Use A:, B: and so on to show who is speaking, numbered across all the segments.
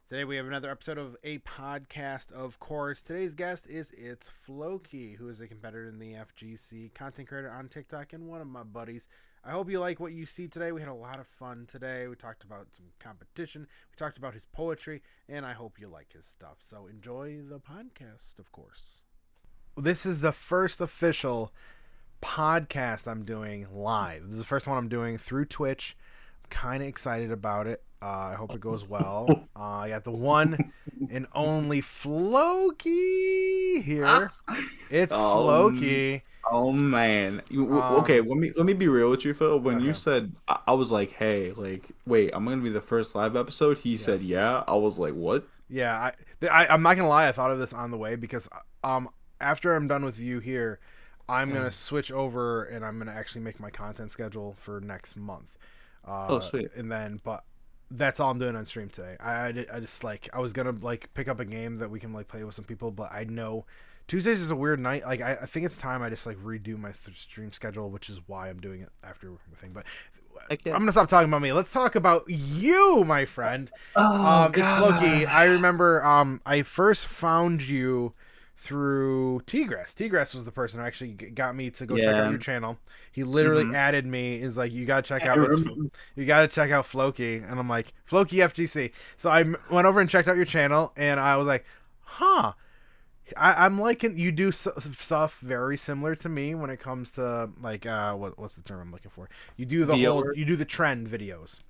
A: Today we have another episode of a podcast, of course. Today's guest is ItsFlokey, who is a competitor in the FGC, content creator on TikTok, and one of my buddies. I hope you like what you see today. We had a lot of fun today. We talked about some competition. We talked about his poetry, and I hope you like his stuff. So enjoy the podcast, of course. This is the first official podcast I'm doing live. This is the first one I'm doing through Twitch. I'm kind of excited about it. I hope it goes well. I got the one and only Flokey here. It's Flokey.
B: Oh man. Okay, let me be real with you, Phil. When you said, I was like, hey, like, wait, I'm gonna be the first live episode. He said, yeah. I was like, what?
A: Yeah, I'm not gonna lie. I thought of this on the way because after I'm done with you here, I'm gonna switch over and I'm gonna actually make my content schedule for next month.
B: Oh, sweet.
A: And then, but that's all I'm doing on stream today. I just like, I was gonna like pick up a game that we can like play with some people, but I know Tuesdays is a weird night. Like I think it's time I just like redo my stream schedule, which is why I'm doing it after the thing. But I'm gonna stop talking about me. Let's talk about you, my friend. It's Flokey. I remember I first found you through Tigress. Tigress was the person who actually got me to go check out your channel. He literally added me. Is like, you gotta check out Flokey, and I'm like, Flokey FGC. So I went over and checked out your channel, and I was like, huh. I'm liking, you do stuff very similar to me when it comes to like what's the term I'm looking for? You do the trend videos,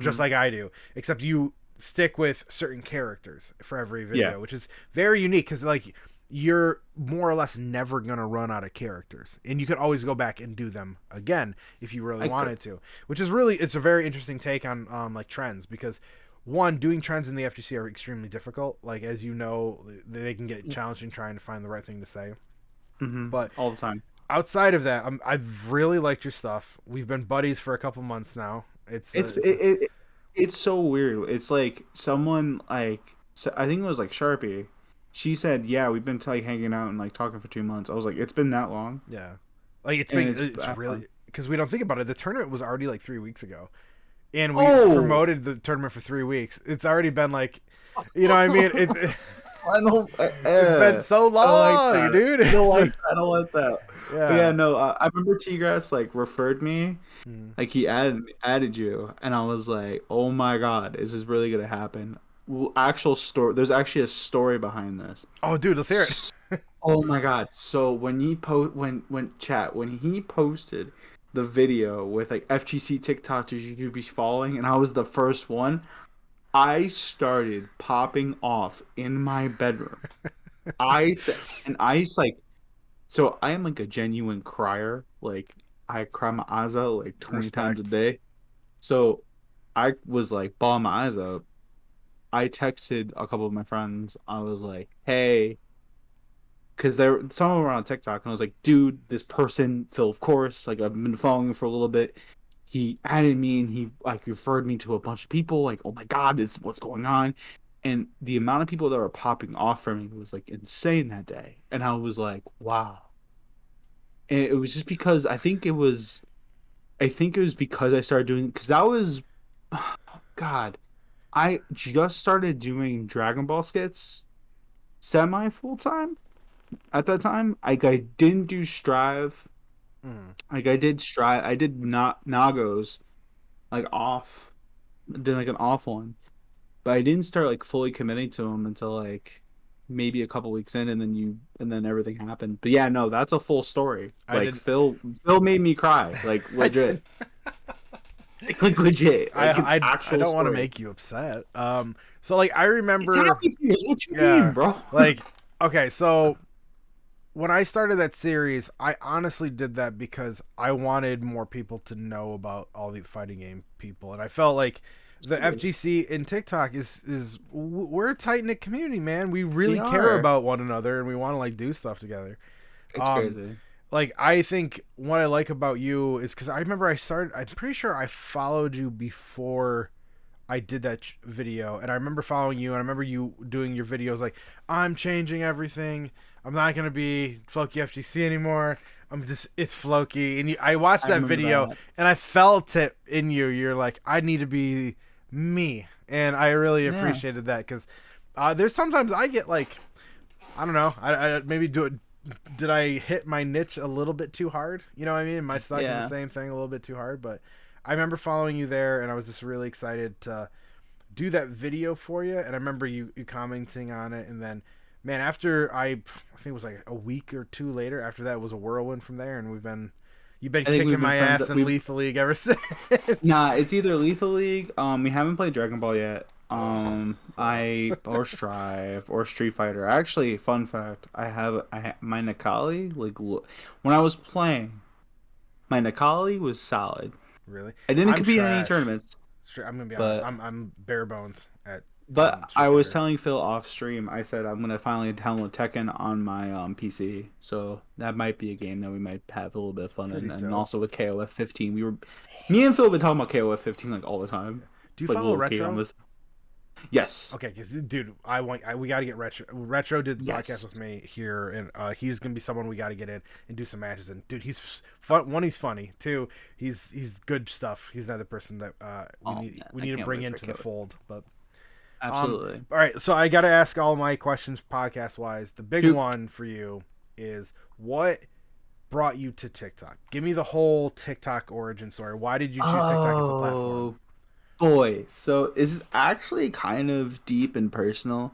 A: just like I do, except you stick with certain characters for every video, which is very unique because like you're more or less never gonna run out of characters, and you can always go back and do them again if you really wanted to, which is really, it's a very interesting take on like trends, because one, doing trends in the FGC are extremely difficult. Like, as you know, they can get challenging trying to find the right thing to say. But
B: all the time.
A: Outside of that, I've really liked your stuff. We've been buddies for a couple months now. It's
B: so weird. It's like someone like, I think it was like Sharpie. She said, "Yeah, we've been like hanging out and like talking for 2 months." I was like, "It's been that long?"
A: Yeah, like it's really, because we don't think about it. The tournament was already like 3 weeks ago. And we promoted the tournament for 3 weeks. It's already been like, you know what I mean? It's been so long, dude.
B: I don't like that. Yeah. But yeah, no, I remember T-Grass like referred me. Like he added you, and I was like, oh my god, is this really gonna happen? Actual story. There's actually a story behind this.
A: Oh, dude, let's hear it.
B: Oh my god. So when he posted the video with like FGC TikTokers you'd be following, and I was the first one, I started popping off in my bedroom. I like, so I am like a genuine crier. Like I cry my eyes out like 20 times a day. So I was like bawling my eyes out. I texted a couple of my friends. I was like, hey, because some of them were on TikTok, and I was like, dude, this person, Phil, of course, like I've been following him for a little bit. He added me, and he like referred me to a bunch of people. Like, oh my god, this is what's going on. And the amount of people that were popping off from me was like insane that day. And I was like, wow. And it was just because I think it was because I started doing, because that was, God, I just started doing Dragon Ball skits semi full time. At that time, like I didn't do Strive. Like I did Strive. I did not Nagos, like off. Did like an off one, but I didn't start like fully committing to them until like maybe a couple weeks in, and then everything happened. But yeah, no, that's a full story. Like Phil made me cry, like legit. Like legit. Like,
A: I don't want to make you upset. So like I remember.
B: What you mean, bro?
A: Like, okay, so when I started that series, I honestly did that because I wanted more people to know about all the fighting game people, and I felt like the FGC and TikTok is we're a tight knit community, man. We really care about one another, and we want to like do stuff together.
B: It's crazy.
A: Like, I think what I like about you is because I remember I'm pretty sure I followed you before I did that video, and I remember following you, and I remember you doing your videos like, I'm changing everything. I'm not going to be Flokey FGC anymore. It's Flokey. And I watched that video, and I felt it in you. You're like, I need to be me. and I really
B: Yeah.
A: appreciated that because there's sometimes I get like I don't know. I maybe do it. Did I hit my niche a little bit too hard? You know what I mean? Am I stuck in the
B: Yeah.
A: same thing a little bit too hard? But I remember following you there, and I was just really excited to do that video for you. And I remember you commenting on it, and then, man, after I think it was like a week or two later. After that, it was a whirlwind from there, and you've been
B: I think
A: kicking
B: we've been
A: my
B: friends.
A: ass in
B: We've
A: Lethal League ever since.
B: Nah, it's either Lethal League. We haven't played Dragon Ball yet.
A: Oh, well,
B: I or Strive or Street Fighter. Actually, fun fact: my Nakali when I was playing, my Nakali was solid.
A: really?
B: I didn't
A: I'm
B: compete in any
A: trash.
B: tournaments,
A: I'm gonna be honest.
B: but
A: I'm bare bones at Street
B: I was
A: Fighter.
B: telling Phil off stream. I said I'm gonna finally download Tekken on my PC. So that might be a game that we might have a little bit of fun in,
A: Pretty
B: and
A: dope.
B: also with KOF 15. Me and Phil have been talking about KOF 15 like all the time,
A: Do you
B: like
A: follow
B: little kid on
A: Retro?
B: this. Yes.
A: Okay, because dude, we got to get Retro. Retro did the podcast
B: Yes.
A: with me here, and he's gonna be someone we got to get in and do some matches. And dude, he's fun. One, he's funny. Two, he's good stuff. He's another person that
B: Oh man,
A: we
B: I
A: need to
B: can't
A: bring
B: wait for
A: into the
B: KOF.
A: fold. But
B: Absolutely.
A: all right. So I got to ask all my questions podcast wise. The big
B: Shoot.
A: one for you is what brought you to TikTok? Give me the whole TikTok origin story. Why did you choose TikTok as a platform?
B: Oh boy. So this is actually kind of deep and personal.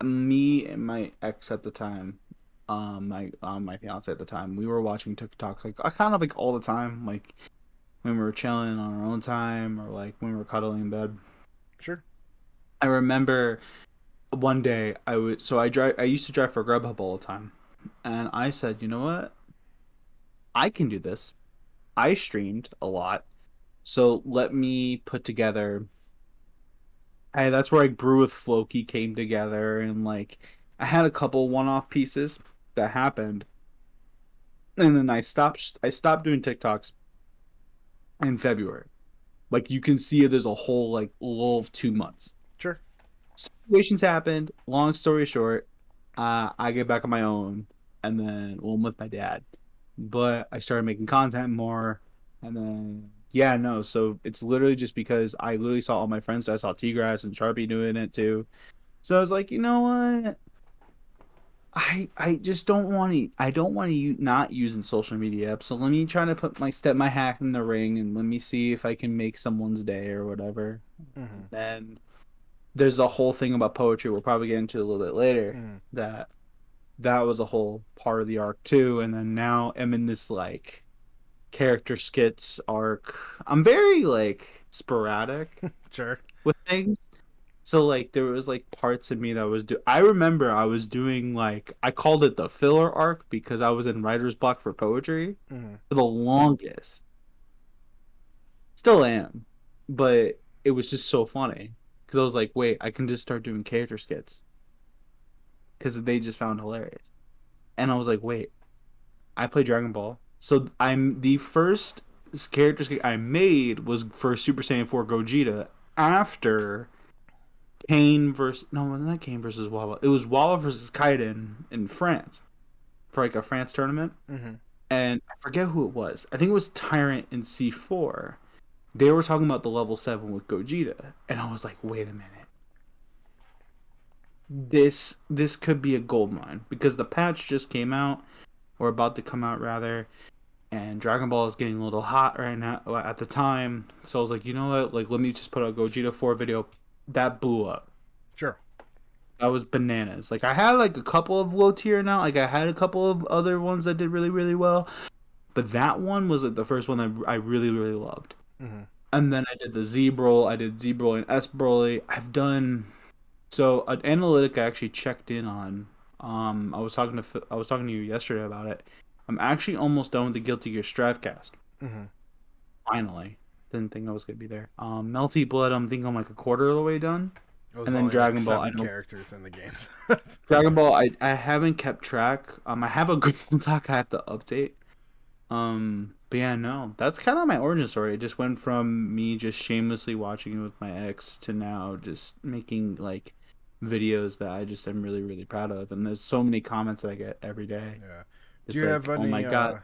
B: Me and my ex at the time, my fiance at the time, we were watching TikToks like I kind of like all the time, like when we were chilling on our own time or like when we were cuddling in bed.
A: Sure.
B: I remember one day I used to drive for Grubhub all the time, and I said, you know what, I can do this. I streamed a lot, so let me put together. That's where like Brew with Flokey came together, and like I had a couple one-off pieces that happened, and then I stopped doing TikToks in February. Like you can see, there's a whole like lull of 2 months.
A: Sure.
B: Situations happened. Long story short, I get back on my own, and then well, I'm with my dad. But I started making content more, and then yeah, no. So it's literally just because I literally saw all my friends. I saw T-Grass and Sharpie doing it too. So I was like, you know what? I just don't want to. I don't want to not using social media apps. So let me try to put my hack in the ring, and let me see if I can make someone's day or whatever.
A: Mm-hmm.
B: Then there's the whole thing about poetry. We'll probably get into a little bit later.
A: Mm-hmm.
B: That that was a whole part of the arc too. And then now I'm in this like character skits arc. I'm very like sporadic
A: Sure.
B: with things. So like there was like parts of me that I remember I was doing like I called it the filler arc because I was in writer's block for poetry
A: Mm-hmm.
B: for the longest. Still am. But it was just so funny because I was like, wait, I can just start doing character skits because they just found hilarious. And I was like, wait, I play Dragon Ball. So I'm the first character skit I made was for Super Saiyan 4 Gogeta after Kane versus no, not Kane versus Wawa. It was Wawa versus Kaiden in France for like a France tournament,
A: Mm-hmm.
B: and I forget who it was. I think it was Tyrant in C4. They were talking about the level 7 with Gogeta, and I was like, wait a minute. This could be a gold mine because the patch just came out or about to come out rather, and Dragon Ball is getting a little hot right now at the time. So I was like, you know what? Like, let me just put a Gogeta 4 video. That blew up.
A: Sure.
B: That was bananas. Like, I had like a couple of low tier now. Like, I had a couple of other ones that did really, really well. But that one was like the first one that I really, really loved.
A: Mm-hmm.
B: And then I did the Z Brawl. I did Z Brawl and S Broly. I've done so an analytic I actually checked in on. I was talking to you yesterday about it. I'm actually almost done with the Guilty Gear Stravecast.
A: Mm-hmm.
B: Finally, didn't think I was gonna be there. Melty Blood. I'm thinking I'm like a quarter of the way done,
A: It was
B: and then
A: only like
B: Dragon Ball. I
A: seven
B: don't.
A: characters in the games.
B: Dragon Ball. I haven't kept track. I have a Google Doc I have to update. But yeah, no, that's kind of my origin story. It just went from me just shamelessly watching it with my ex to now just making like videos that I just am really, really proud of. And there's so many comments that I get every day.
A: Yeah. Do
B: Just
A: you have
B: like, oh my
A: any
B: God.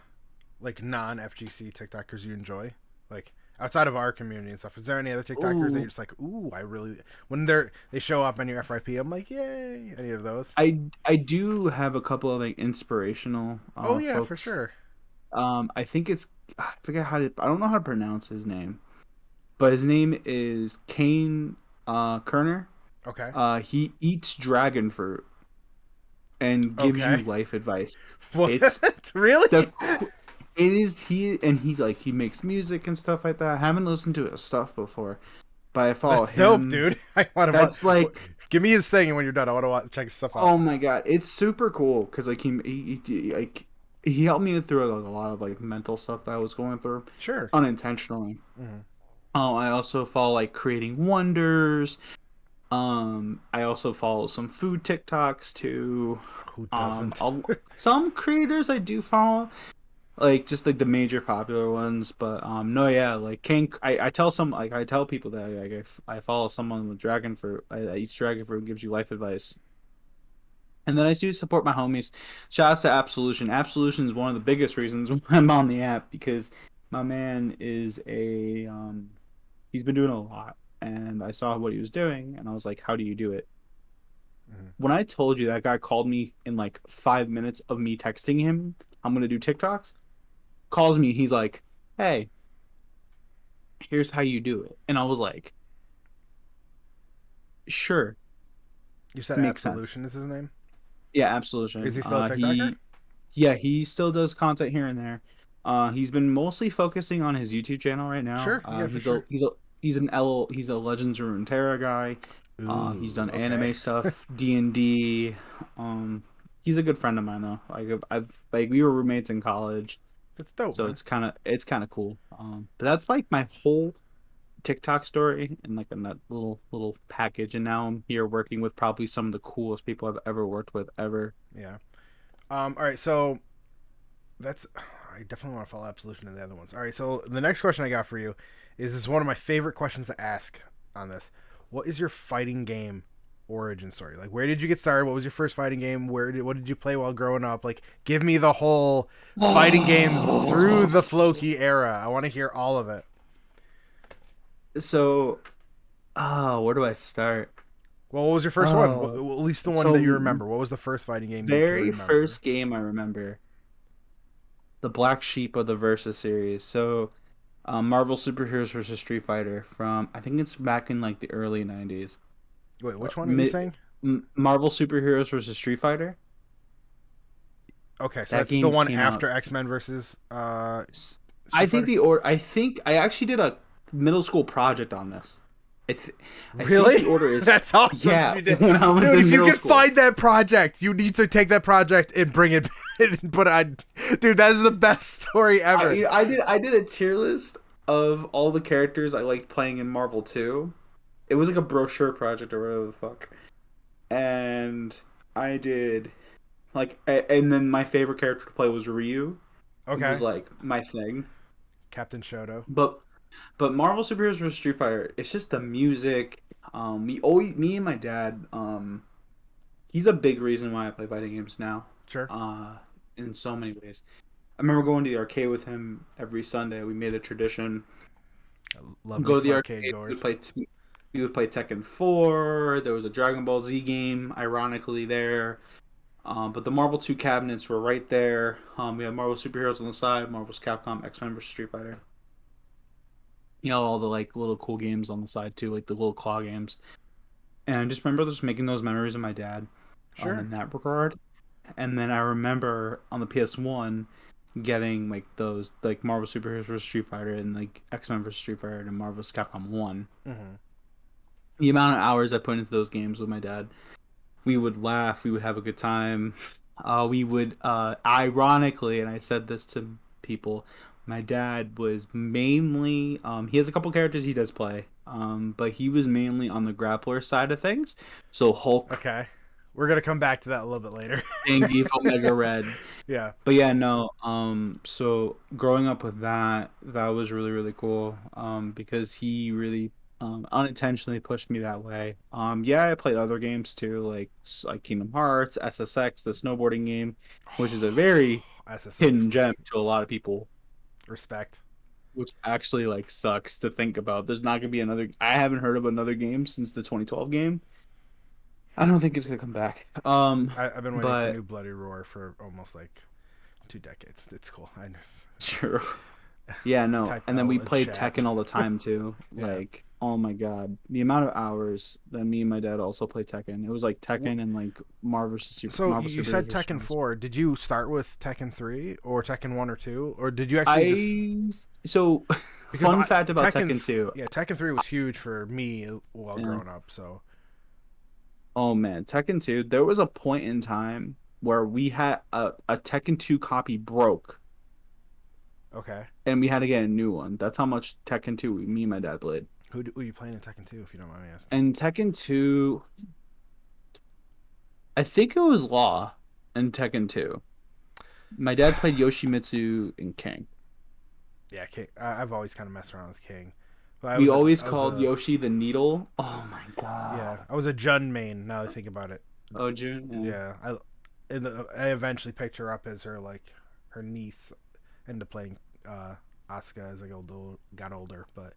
A: like non FGC TikTokers you enjoy? Like outside of our community and stuff? Is there any other TikTokers that you're
B: Ooh,
A: just like, ooh, I really when they show up on your FYP, I'm like, yay! Any of those?
B: I do have a couple of like inspirational
A: Oh yeah, for
B: folks.
A: sure.
B: I think it's I forget how to I don't know how to pronounce his name, but his name is Kane Kerner.
A: Okay.
B: He eats dragon fruit and gives you
A: Okay.
B: life advice.
A: What?
B: It's
A: Really?
B: the it is he like he makes music and stuff like that. I haven't listened to his stuff before, but I follow
A: That's dope,
B: him.
A: dude. I want
B: That's
A: to
B: like
A: give me his thing, and when you're done, I want to check his stuff out.
B: oh my god, it's super cool because like like he helped me through like a lot of like mental stuff that I was going through
A: Sure.
B: unintentionally.
A: Hmm.
B: Oh, I also follow like Creating Wonders. I also follow some food TikToks too.
A: Who doesn't?
B: Some creators I do follow, like just like the major popular ones. But no, yeah, like King. I tell some like I tell people that like if I follow someone with dragon fruit, that eats dragon fruit, gives you life advice. And then I do support my homies. Shout out to Absolution. Absolution is one of the biggest reasons why I'm on the app because my man is a he's been doing a lot, and I saw what he was doing, and I was like, how do you do it?
A: Mhm.
B: When I told you that guy called me in like 5 minutes of me texting him, I'm gonna do TikToks, calls me, he's like, hey, here's how you do it. And I was like, sure,
A: You said
B: makes sense.
A: Absolution is his name.
B: Yeah,
A: Is
B: Absolution.
A: he still a TikToker?
B: He still does content here and there. He's been mostly focusing on his YouTube channel right now.
A: Sure. Yeah, for sure.
B: He's a Legends of Runeterra guy. He's
A: Ooh.
B: done
A: Okay.
B: anime stuff, D&D. He's a good friend of mine though. I've like we were roommates in college,
A: That's dope,
B: so
A: man.
B: it's kind of cool. But that's like my whole TikTok story and like in that little package. And now I'm here working with probably some of the coolest people I've ever worked with ever.
A: Yeah. All right. So that's. I definitely want to follow Absolution and the other ones. All right. So the next question I got for you is this is one of my favorite questions to ask on this. What is your fighting game origin story? Like, where did you get started? What was your first fighting game? What did you play while growing up? Like, give me the whole fighting games through the Flokey era. I want to hear all of it.
B: So, where do I start?
A: Well, what was your first one?
B: Oh,
A: At least the one that you
B: so
A: remember. What was the first fighting game you can
B: very
A: remember?
B: first game I remember, the black sheep of the Versus series. So, Marvel Superheroes versus Street Fighter from I think it's back in like the early '90s.
A: Wait, which one are you
B: Mid,
A: saying?
B: Marvel Superheroes versus Street Fighter.
A: Okay, so
B: That
A: that's the
B: game
A: one
B: came out.
A: after X Men versus
B: I
A: Street
B: think
A: Fighter.
B: the order. I think I actually did a middle school project on this. I, th- I think
A: Really?
B: the order is
A: That's awesome if
B: yeah.
A: you did,
B: When I was
A: dude.
B: in
A: If you
B: middle
A: can
B: school.
A: find that project, you need to take that project and bring it. But dude, that is the best story ever.
B: I did a tier list of all the characters I liked playing in Marvel 2. It was like a brochure project or whatever the fuck. And I did and then my favorite character to play was Ryu. It was
A: Okay,
B: like my thing.
A: Captain Shoto.
B: But Marvel Superheroes vs Street Fighter, it's just the music. Me and my dad, he's a big reason why I play fighting games now.
A: Sure,
B: Uh, in so many ways. I remember going to the arcade with him every Sunday. We made a tradition.
A: I love me
B: Go to
A: some
B: the
A: arcade
B: arcade.
A: goers.
B: We would play Tekken 4. There was a Dragon Ball Z game, ironically there. But the Marvel 2 cabinets were right there. We had Marvel Superheroes on the side, Marvel's Capcom, X-Men vs Street Fighter. You know, all the like little cool games on the side too, like the little claw games. And I just remember just making those memories with my dad,
A: Sure.
B: in that regard. And then I remember on the PS1 getting like those like Marvel Superheroes vs Street Fighter and like X-Men vs Street Fighter and Marvel's Capcom 1.
A: Hmm.
B: The amount of hours I put into those games with my dad, we would laugh, we would have a good time. We would ironically, and I said this to people, my dad was mainly he has a couple characters he does play, but he was mainly on the grappler side of things. So Hulk,
A: Okay, we're gonna come back to that a little bit later.
B: Zangief, Omega Red.
A: Yeah,
B: But yeah, no. So growing up with that, that was really really cool. Because he really unintentionally pushed me that way. Yeah, I played other games too, like Kingdom Hearts, SSX, the snowboarding game, which is a very
A: SSX
B: hidden
A: was
B: gem to a lot of people.
A: respect.
B: which actually like sucks to think about. There's not gonna be another. I haven't heard of another game since the 2012 game. I don't think it's gonna come back.
A: I've been waiting for
B: But
A: new Bloody Roar for almost like 2 decades. It's cool. I know.
B: true. Yeah, no.
A: Type
B: And then
A: L
B: we
A: in
B: played
A: chat.
B: Tekken all the time too.
A: Yeah.
B: Like, oh my God, the amount of hours that me and my dad also played Tekken. It was like Tekken and like
A: So
B: Marvel
A: you
B: Super
A: said
B: Heroes.
A: Tekken 4. Did you start with Tekken 3 or Tekken 1 or 2, or did you actually just
B: I so
A: because
B: fun fact about
A: Tekken
B: Tekken 2.
A: yeah, Tekken 3 was huge for me while
B: Yeah.
A: growing up. So
B: Oh man, Tekken 2, there was a point in time where we had a Tekken 2 copy broke
A: okay,
B: and we had to get a new one. That's how much Tekken 2 me and my dad played.
A: who are you playing in Tekken 2 if you don't mind me asking?
B: And Tekken 2, I think it was Law in Tekken 2. My dad played Yoshimitsu and King.
A: Yeah, King. I've always kind of messed around with King, but
B: We always
A: I was
B: called
A: a
B: Yoshi the Needle. Oh my
A: yeah,
B: God.
A: I was a Jun main. Now that I think about it,
B: Oh, June. Yeah.
A: yeah, I eventually picked her up as her niece, into playing Asuka as I got older. But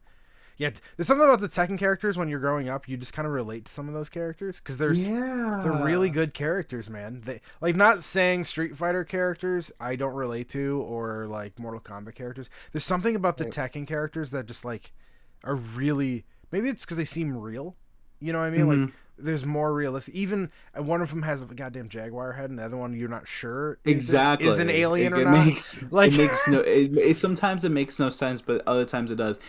A: yeah, there's something about the Tekken characters when you're growing up. You just kind of relate to some of those characters because they're really
B: Yeah.
A: good characters, man. They like not saying Street Fighter characters I don't relate to or like Mortal Kombat characters. There's something about the
B: Right.
A: Tekken characters that just like are really maybe it's because they seem real. You know what I mean? Like
B: Hmm.
A: there's more realistic. Even one of them has a goddamn jaguar head, and the other one you're not sure is an
B: Exactly.
A: alien
B: It,
A: or
B: it
A: not.
B: makes
A: Like
B: sometimes it makes no sense, but other times it does.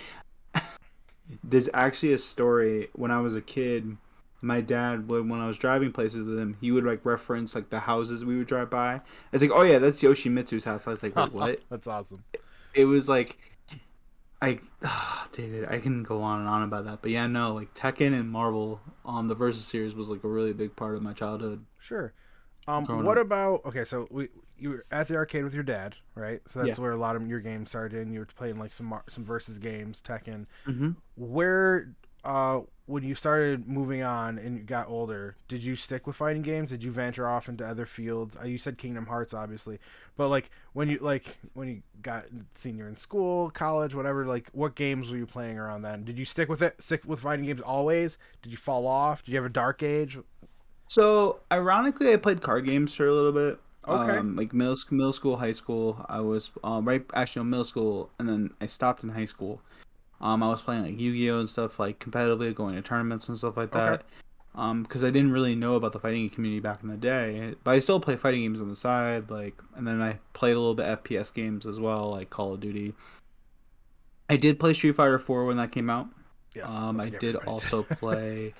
B: There's actually a story when I was a kid. My dad would when I was driving places with him, he would like reference like the houses we would drive by. It's like, oh yeah, that's Yoshimitsu's house. I was like, wait, what?
A: that's awesome.
B: It was like dude, I can go on and on about that. But yeah, no, like Tekken and Marvel, the Versus series was like a really big part of my childhood
A: Sure.
B: growing
A: What
B: up.
A: about okay? So you were at the arcade with your dad, right? So
B: Yeah.
A: that's where a lot of your games started. And you were playing like some versus games, Tekken.
B: Hmm.
A: Where when you started moving on and you got older, did you stick with fighting games? Did you venture off into other fields? You said Kingdom Hearts, obviously, but when you got senior in school, college, whatever, like what games were you playing around then? Did you stick with it? Stick with fighting games always? Did you fall off? Did you have a dark age?
B: So ironically, I played card games for a little bit.
A: Okay.
B: Like middle school, high school. I was right actually in middle school, and then I stopped in high school. I was playing like Yu-Gi-Oh and stuff like competitively, going to tournaments and stuff like
A: Okay.
B: that. Because I didn't really know about the fighting community back in the day, but I still play fighting games on the side, like, and then I played a little bit FPS games as well, like Call of Duty. I did play Street Fighter 4 when that came out.
A: Yes, I
B: I
A: think
B: did
A: everybody
B: also
A: did.
B: play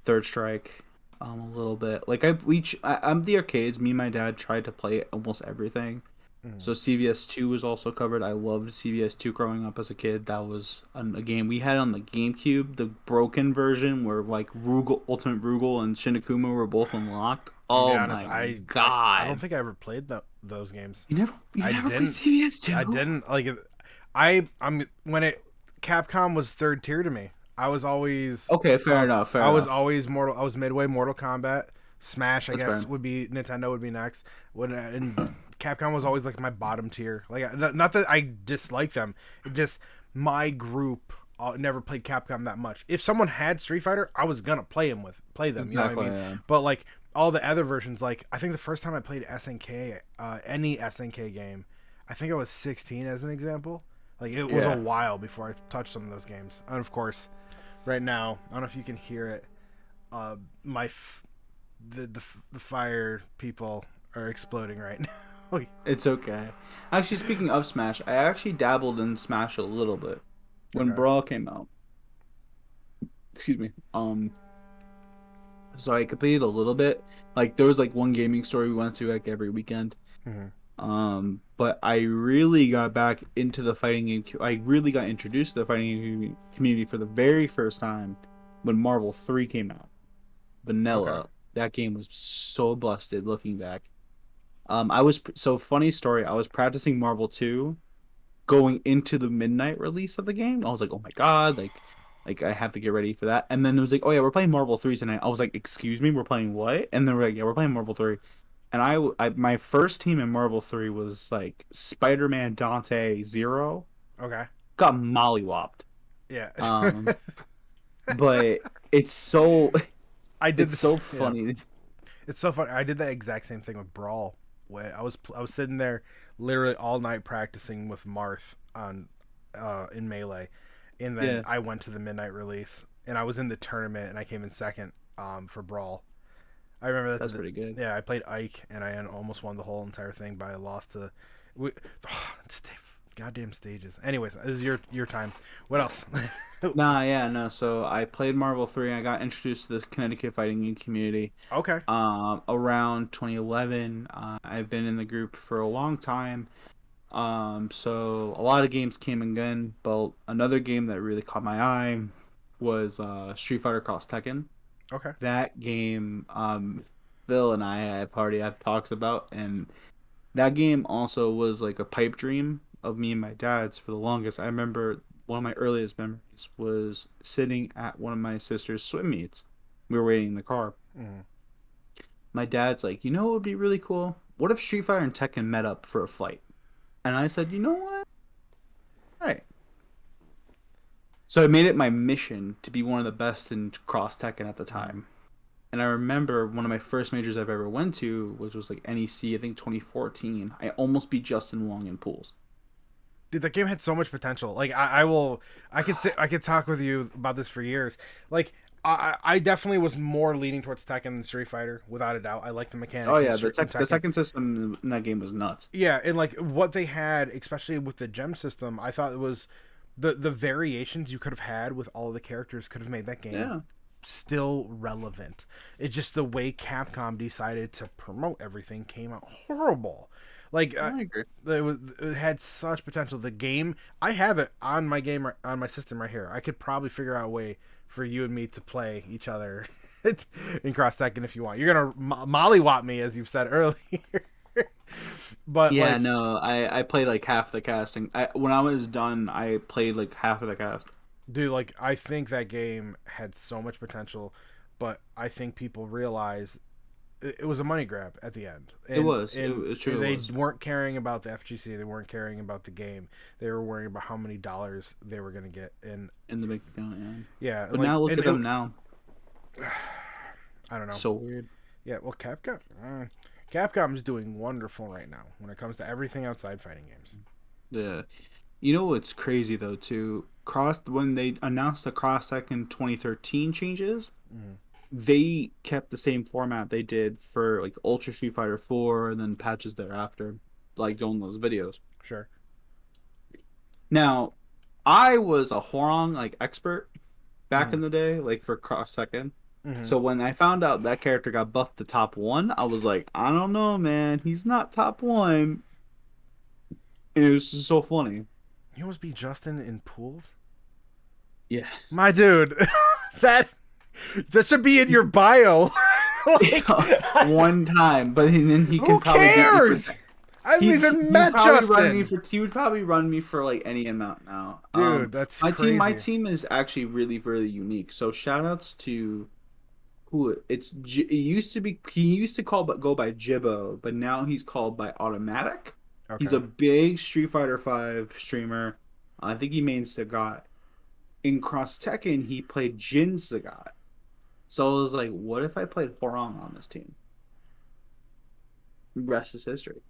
B: Third Strike, a little bit. Like I'm the arcades. Me and my dad tried to play almost everything.
A: Mm.
B: So CVS 2 was also covered. I loved CVS 2 growing up as a kid. That was a game we had on the GameCube, the broken version where like Rugal, Ultimate Rugal, and Shinakuma were both unlocked.
A: I'm gonna be
B: Oh
A: honest.
B: my
A: I don't
B: God!
A: think I ever played those games.
B: You
A: I
B: never played
A: didn't.
B: CVS
A: I
B: 2?
A: didn't like. I'm when it Capcom was third tier to me. I was always
B: Okay, fair enough. Fair
A: I was
B: enough.
A: always Mortal. I was midway Mortal Kombat. Smash, I
B: That's
A: guess,
B: fair.
A: would be Nintendo would be next. When and Capcom was always like my bottom tier. Like not that I dislike them, it just my group never played Capcom that much. If someone had Street Fighter, I was gonna play them. You know what I
B: Exactly.
A: mean?
B: Yeah.
A: But like all the other versions, like I think the first time I played SNK, any SNK game, I think I was 16 as an example. Like it was a
B: Yeah.
A: while before I touched some of those games. And of course, right now, I don't know if you can hear it. My the fire people are exploding right now.
B: It's okay. Actually, speaking of Smash, I actually dabbled in Smash a little bit when
A: Okay.
B: Brawl came out. Excuse me. So I completed a little bit. Like there was like one gaming store we went to like every weekend.
A: Mm-hmm.
B: But I really got back into the fighting game. I really got introduced to the fighting game community for the very first time when Marvel 3 came out.
A: Okay.
B: Vanilla. That game was so busted looking back. I was so funny story. I was practicing Marvel 2 going into the midnight release of the game. I was like, "Oh my God, like I have to get ready for that." And then it was like, "Oh yeah, we're playing Marvel 3 tonight." I was like, "Excuse me, we're playing what?" And then we're like, "Yeah, we're playing Marvel 3." And I my first team in Marvel 3 was like Spider-Man Dante 0,
A: Okay.
B: got mollywopped.
A: Yeah.
B: Um, but it's so
A: I did
B: it's
A: this.
B: so
A: Yeah.
B: funny.
A: It's so funny. I did that exact same thing with Brawl. Where I was sitting there literally all night practicing with Marth on in Melee, and then
B: Yeah,
A: I went to the midnight release and I was in the tournament and I came in second for Brawl. I remember
B: that's pretty good.
A: yeah, I played Ike and I almost won the whole entire thing, but I lost to we, goddamn stages. Anyways, this is your time. What else?
B: Nah, yeah, no. So I played Marvel 3. I got introduced to the Connecticut fighting game community
A: Okay.
B: around 2011. I've been in the group for a long time. So a lot of games came and gone, but another game that really caught my eye was Street Fighter Cross Tekken.
A: Okay.
B: That game, Phil and I have already had talks about, and that game also was like a pipe dream of me and my dad's for the longest. I remember one of my earliest memories was sitting at one of my sister's swim meets. We were waiting in the car.
A: Mm.
B: My dad's like, you know what would be really cool? What if Street Fighter and Tekken met up for a fight? And I said, you know what? All right. So I made it my mission to be one of the best in cross Tekken at the time. And I remember one of my first majors I've ever went to, which was like NEC, I think 2014. I almost beat Justin Wong in pools.
A: Dude, that game had so much potential. Like I could talk with you about this for years. Like I definitely was more leaning towards Tekken than Street Fighter, without a doubt. I like the
B: Oh
A: mechanics
B: yeah,
A: in
B: the
A: Tekken.
B: second system in that game was nuts.
A: Yeah, and like what they had, especially with the gem system, I thought it was the variations you could have had with all of the characters could have made that game
B: Yeah,
A: still relevant. It's just the way Capcom decided to promote everything came out horrible. Like
B: I agree.
A: it had such potential. The game, I have it on my on my system right here. I could probably figure out a way for you and me to play each other in Cross Tekken if you want. You're gonna mollywop me, as you've said earlier. But
B: Yeah,
A: like,
B: no, I played like half the casting. When I was done, I played like half of the cast.
A: dude, like I think that game had so much potential, but I think people realize it was a money grab at the end,
B: It
A: and
B: was. It truly
A: they
B: was.
A: weren't caring about the FGC. They weren't caring about the game. They were worrying about how many dollars they were gonna get. And
B: In the bank account, yeah.
A: yeah,
B: But
A: like,
B: now look
A: and
B: at them now.
A: I don't know.
B: So weird.
A: Yeah, well, Capcom's doing wonderful right now when it comes to everything outside fighting games.
B: Yeah. You know what's crazy though too? Cross when they announced the Cross Tekken 2013 changes,
A: Mm,
B: they kept the same format they did for like Ultra Street Fighter 4 and then patches thereafter, like doing those videos.
A: sure.
B: Now, I was a Hwoarang like expert back
A: Mm,
B: in the day, like for Cross Tekken.
A: hmm
B: So when I found out that character got buffed to top one, I was like, I don't know, man. He's not top one. And it was just so funny.
A: You almost beat Justin in pools,
B: Yeah.
A: my dude. that that should be in your bio. Like,
B: One time, but then he
A: who
B: can probably beat me for
A: cares? I haven't even met
B: probably
A: Justin.
B: he would probably run me for like any amount now.
A: Dude, that's
B: My
A: crazy.
B: team is actually really unique. So shout outs to who it used to be. He used to go by Jibbo, but now he's called by Automatic. He's
A: Okay.
B: a big Street Fighter 5 streamer. I think he mains Sagat. In Cross Tekken, he played Jin Sagat. So I was like, what if I played Hwoarang on this team? Rest is history.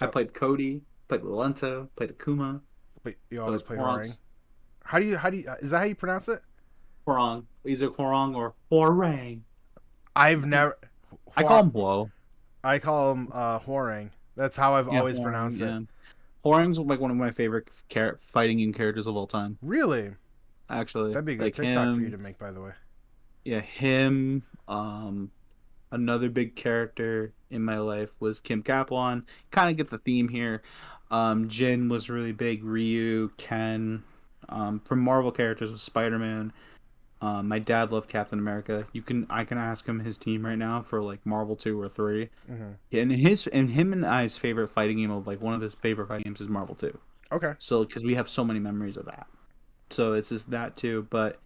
B: I
A: So,
B: played Cody, played Lolento, played Akuma,
A: but you always
B: played
A: play Haring.
B: Hwoarang.
A: How do you is that how you pronounce it?
B: Hwoarang. Either Hwoarang or Hwoarang.
A: I've never.
B: I call him Huo.
A: I call him Horang. That's how I've
B: Yeah,
A: always
B: Hwoarang,
A: pronounced it.
B: yeah. Hwoarang's like one of my favorite fighting game characters of all time.
A: Really?
B: Actually,
A: That'd be a good
B: like
A: TikTok for you
B: him,
A: to make, by the way.
B: yeah, him. Another big character in my life was Kim Kaplan. Kind of get the theme here. Jin was really big. Ryu, Ken. From Marvel characters was Spider-Man. My dad loved Captain America. I can ask him his team right now for like Marvel 2 or 3.
A: Hmm.
B: And him and I's favorite fighting game of like one of his favorite fighting games is Marvel 2.
A: Okay.
B: So because we have so many memories of that. So it's just that too. But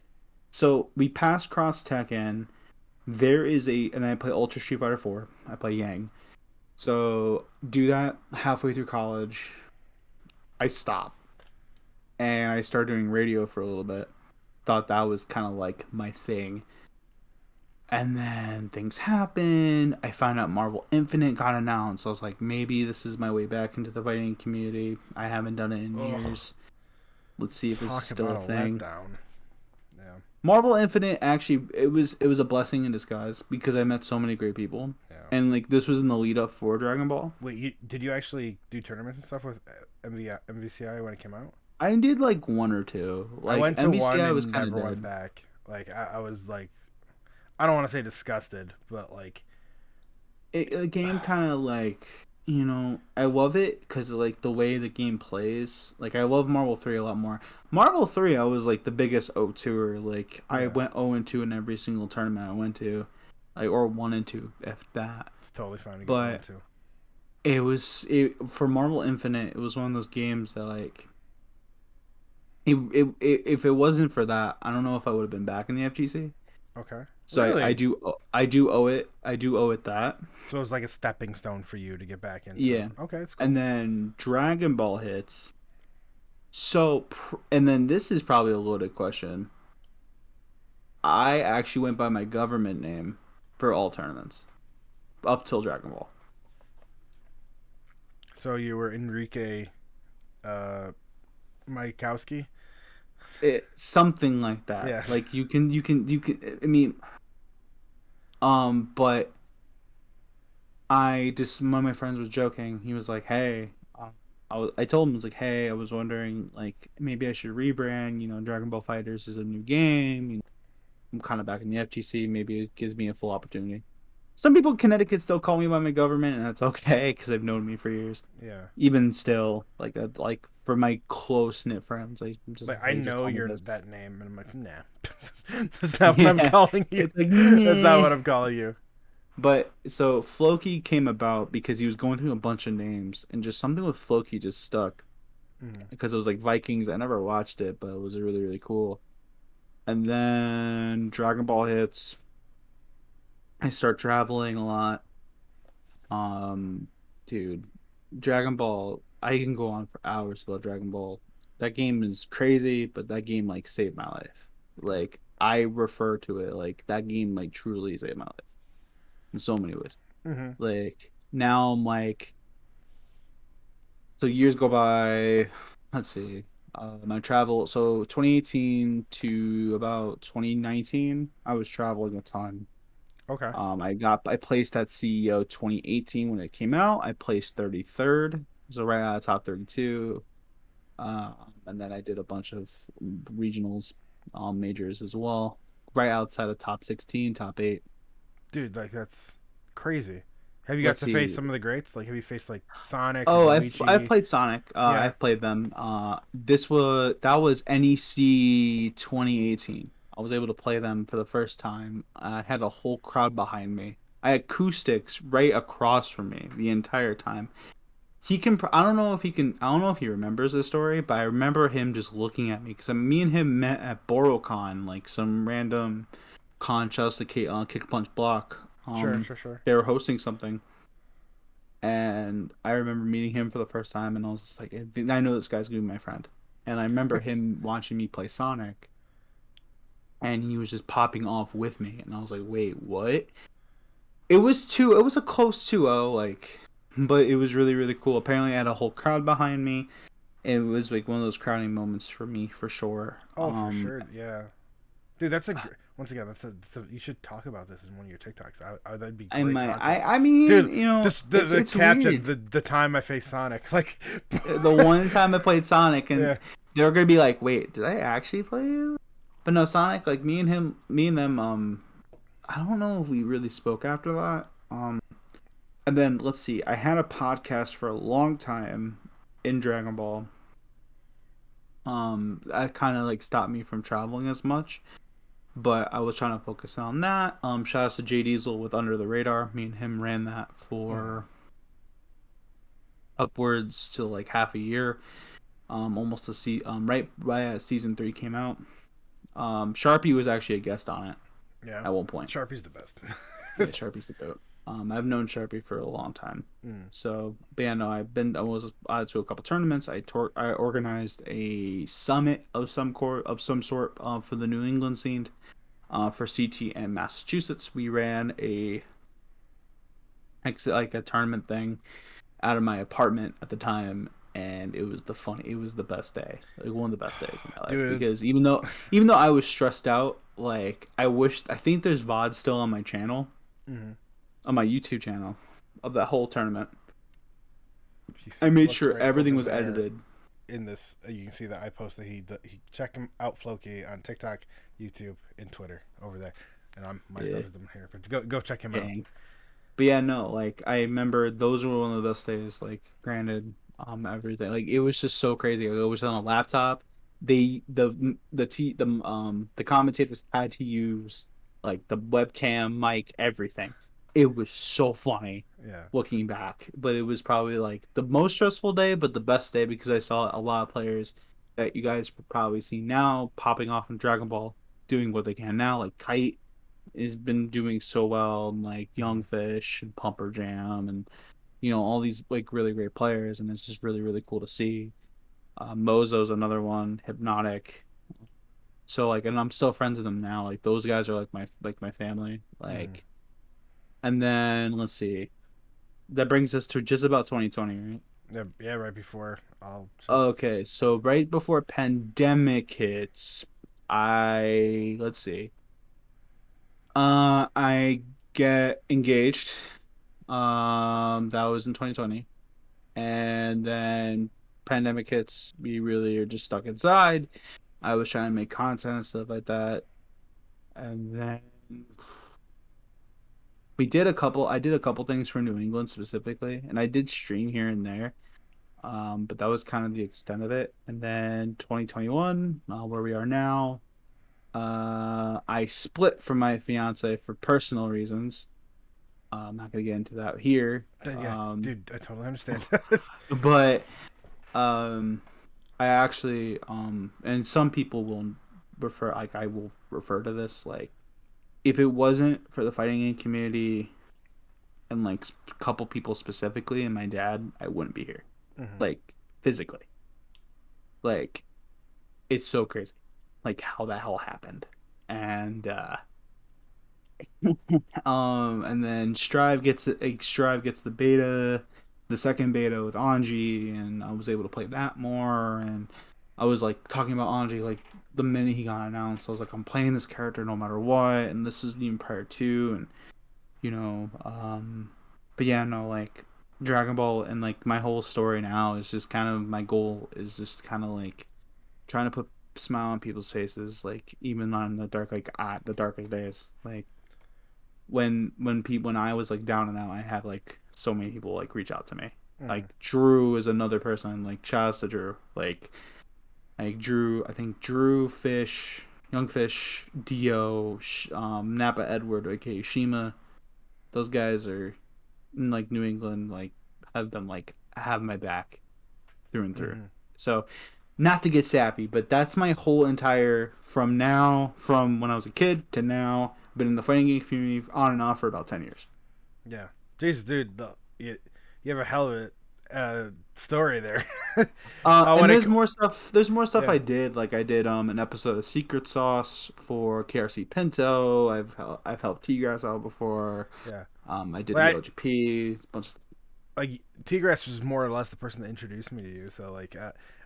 B: so we passed Cross Tekken. There is and I play Ultra Street Fighter 4. I play Yang. So do that halfway through college. I stop. and I started doing radio for a little bit. Thought that was kind of like my thing. And then things happened. I found out Marvel Infinite got announced. I was like, maybe this is my way back into the fighting community. I haven't done it in
A: Ugh,
B: years. Let's see if this is
A: talk
B: still
A: about
B: a
A: a
B: thing.
A: letdown. Yeah,
B: Marvel Infinite actually it was a blessing in disguise because I met so many great people.
A: yeah.
B: And like this was in the lead up for Dragon Ball.
A: Wait, did you actually do tournaments and stuff with MVCI when it came out?
B: I did like one or two.
A: I
B: Like
A: went to one
B: MBCI was
A: and
B: kind of
A: never went
B: dead.
A: back. Like I was like, I don't want to say disgusted, but like,
B: The game kind of like I love it because like the way the game plays. Like I love Marvel 3 a lot more. Marvel 3 I was like the biggest 0-2er. Like I
A: yeah,
B: went 0-2 in every single tournament I went to, like or 1-2 if that.
A: it's totally fine to go on
B: But
A: to.
B: it for Marvel Infinite. It was one of those games that like if it wasn't for that, I don't know if I would have been back in the FGC.
A: Okay,
B: So
A: really?
B: I do owe it. I do owe it that.
A: So it was like a stepping stone for you to get back into it.
B: Yeah.
A: Okay, it's
B: And
A: cool.
B: then Dragon Ball hits. So, and then this is probably a loaded question. I actually went by my government name for all tournaments up till Dragon Ball.
A: So you were Enrique, uh, Maikowski.
B: Something like that.
A: Yeah.
B: Like I mean, but one of my friends was joking. He was like, "Hey, I told him I was like, hey, I was wondering like maybe I should rebrand. Dragon Ball Fighters is a new game. I'm kind of back in the FGC. Maybe it gives me a full opportunity. Some people in Connecticut still call me by my government, and that's okay because they've known me for years.
A: Yeah.
B: Even still, like for my close knit friends, I'm just
A: Like
B: like,
A: I
B: hey, just
A: know
B: call me
A: you're
B: this.
A: that name, and I'm like, nah, that's not what I'm
B: Yeah,
A: calling you.
B: it's like,
A: That's not
B: nah.
A: what I'm calling you.
B: But so Flokey came about because he was going through a bunch of names, and just something with Flokey just stuck
A: Mm.
B: because it was like Vikings. I never watched it, but it was really really cool. And then Dragon Ball hits. I start traveling a lot. Um, Dude, Dragon Ball. I can go on for hours about Dragon Ball. That game is crazy, but that game like saved my life. Like I refer to it like that game like truly saved my life in so many ways.
A: Mm-hmm.
B: Like now I'm like so years go by. Let's see. My travel. So 2018 to about 2019, I was traveling a ton.
A: Okay.
B: I placed at CEO 2018 when it came out. I placed 33rd, so right out of top 32. And then I did a bunch of regionals, majors as well, right outside the top 16, top 8.
A: Dude, like that's crazy. Have you got
B: Let's
A: to face
B: see.
A: some of the greats? Like, have you faced like Sonic or
B: Oh, I've
A: Luigi?
B: played Sonic.
A: Yeah.
B: I've played them. That was NEC 2018. I was able to play them for the first time. I had a whole crowd behind me. I had acoustics right across from me the entire time. I don't know if he can. I don't know if he remembers this story, but I remember him just looking at me because me and him met at BoroCon, like some random con just to kick punch block.
A: Sure, sure, sure.
B: They were hosting something, and I remember meeting him for the first time, and I was just like, I know this guy's gonna be my friend. And I remember him watching me play Sonic, and he was just popping off with me, and I was like, wait, what? It was a close 2-0, like, but it was really really cool. Apparently, I had a whole crowd behind me. It was like one of those crowning moments for me for sure.
A: Oh, for sure. Yeah. Dude, once again, you should talk about this in one of your TikToks. That'd be great content.
B: I mean,
A: Dude, just the
B: it's
A: caption,
B: weird.
A: the time I faced Sonic, like,
B: The one time I played Sonic, and
A: yeah,
B: they were gonna be like, "Wait, did I actually play you?" But no, Sonic, like me and them, I don't know if we really spoke after that. And then let's see, I had a podcast for a long time in Dragon Ball. That kind of like stopped me from traveling as much, but I was trying to focus on that. Shout out to Jay Diesel with Under the Radar. Me and him ran that
A: mm,
B: for upwards to like half a year. Almost to see right as season 3 came out. Sharpie was actually a guest on it
A: yeah.
B: at one point.
A: Sharpie's the best.
B: Yeah, Sharpie's the goat. I've known Sharpie for a long time.
A: Mm.
B: So, but yeah, no, I was to a couple tournaments. I organized a summit of some sort for the New England scene. For CT and Massachusetts, we ran like a tournament thing out of my apartment at the time, and it was the best day, like one of the best days of my life,
A: Dude.
B: because even though I was stressed out, like I think there's VOD still on my channel,
A: Mm-hmm.
B: on my YouTube channel, of that whole tournament.
A: If you
B: I made
A: look
B: sure
A: right
B: everything
A: over
B: was
A: there
B: edited.
A: in this, you can see that I posted. He check him out, Flokey, on TikTok, YouTube, and Twitter over there. And my
B: Yeah,
A: stuff is in here, but go check him out.
B: dang. But yeah, no, like I remember those were one of the best days. Like, granted, everything, like it was just so crazy. Like, it was on a laptop. The commentators had to use like the webcam, mic, everything. It was so funny
A: Yeah.
B: looking back, but it was probably like the most stressful day, but the best day because I saw a lot of players that you guys probably see now popping off in Dragon Ball, doing what they can now, like Kite has been doing so well, and like
A: Mm-hmm.
B: Young Fish and Pumper Jam, and all these like really great players, and it's just really really cool to see. Mozo's another one, Hypnotic. So like, and I'm still friends with them now. Like those guys are like my family.
A: Mm-hmm.
B: Like, and then let's see, that brings us to just about 2020, right?
A: Yeah, yeah, right before I'll.
B: Okay, so right before pandemic hits, let's see. I get engaged. That was in 2020. And then pandemic hits, we really are just stuck inside. I was trying to make content and stuff like that. And then I did a couple things for New England specifically, and I did stream here and there. But that was kind of the extent of it. And then 2021, where we are now, I split from my fiance for personal reasons. I'm not gonna get into that here.
A: Yeah, dude, I totally understand.
B: But um, I actually and some people will refer, like I will refer to this, like if it wasn't for the fighting game community and like a couple people specifically and my dad, I wouldn't be here,
A: Mm-hmm.
B: like physically. Like, it's so crazy, like how that all happened. And and then Strive gets the beta, the second beta with Anji, and I was able to play that more. And I was like talking about Anji like the minute he got announced. I was like, I'm playing this character no matter what, and this is even prior to, and you know, but yeah, no, like Dragon Ball and like my whole story now is just kind of my goal is just kind of like trying to put a smile on people's faces, like even on the dark, like at the darkest days, like when I was like down and out, I had like so many people like reach out to me.
A: Mm-hmm.
B: Like Drew is another person. Like shout out to Drew. Like Drew, I think Drew Fish, Young Fish, Dio, Napa Edward, aka Shima. Those guys are in like New England. Like have been like have my back through and through.
A: Mm-hmm.
B: So not to get sappy, but that's my whole entire from when I was a kid to now. I've been in the fighting game community on and off for about 10 years.
A: Yeah, Jesus, dude, you have a hell of a story there.
B: And
A: When it,
B: there's more stuff. There's more stuff
A: yeah,
B: I did. Like I did an episode of Secret Sauce for KRC Pinto. I've helped T-Grass out before.
A: yeah.
B: I did the
A: Like,
B: OGP. A bunch of
A: like T-Grass was more or less the person that introduced me to you. So like,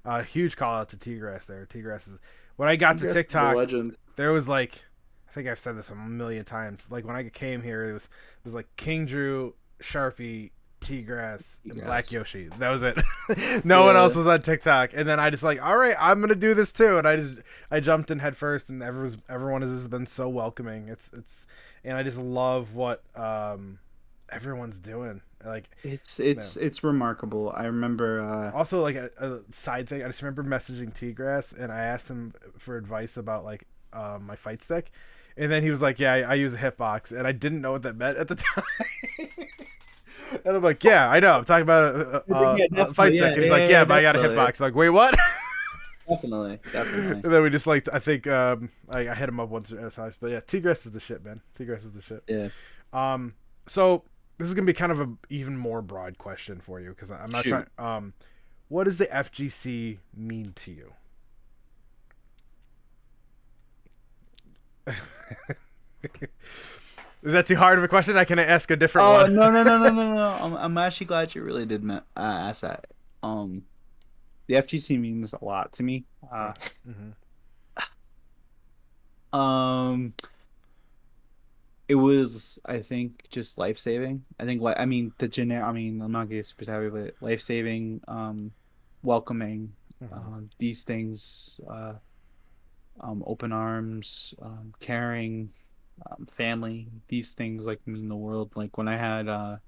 A: a huge call out to T-Grass there. T-Grass is when I got to
B: T-Grass is a
A: TikTok.
B: legend.
A: There was like, I think I've said this a million times. Like when I came here, it was like King Drew, Sharpie, T-Grass, and Black
B: T-Grass.
A: Yoshi. That was it. No one
B: Yeah.
A: else was on TikTok. And then I just like, all right, I'm gonna do this too. And I jumped in head first, and everyone has been so welcoming. And I just love what everyone's doing. Like
B: It's remarkable. I remember.
A: also like a side thing. I just remember messaging T-Grass, and I asked him for advice about like my fight stick, and then he was like, "Yeah, I use a hitbox," and I didn't know what that meant at the time. And I'm like, "Yeah, I know. I'm talking about
B: Yeah,
A: a fight
B: definitely.
A: stick,"
B: Yeah,
A: and he's
B: yeah,
A: like,
B: yeah,
A: "Yeah, but I got a
B: definitely.
A: hitbox." I'm like, "Wait, what?"
B: Definitely, definitely.
A: And then we just like I think I hit him up once or twice, but yeah, T-Grass is the shit, man. T-Grass is the shit.
B: Yeah.
A: So this is gonna be kind of a even more broad question for you because I'm not trying.
B: Shoot.
A: What does the FGC mean to you? Is that too hard of a question? I can ask a different
B: Oh,
A: one.
B: no, no, no, no, no, no. I'm actually glad you really did ask that. Um, the FGC means a lot to me.
A: Mm-hmm.
B: Um, it was, I think, just life saving. I think what I mean the generic. I mean, I'm not getting super savvy, but life saving, welcoming,
A: Mm-hmm.
B: these things, open arms, caring, family. These things like mean the world. Like when I had,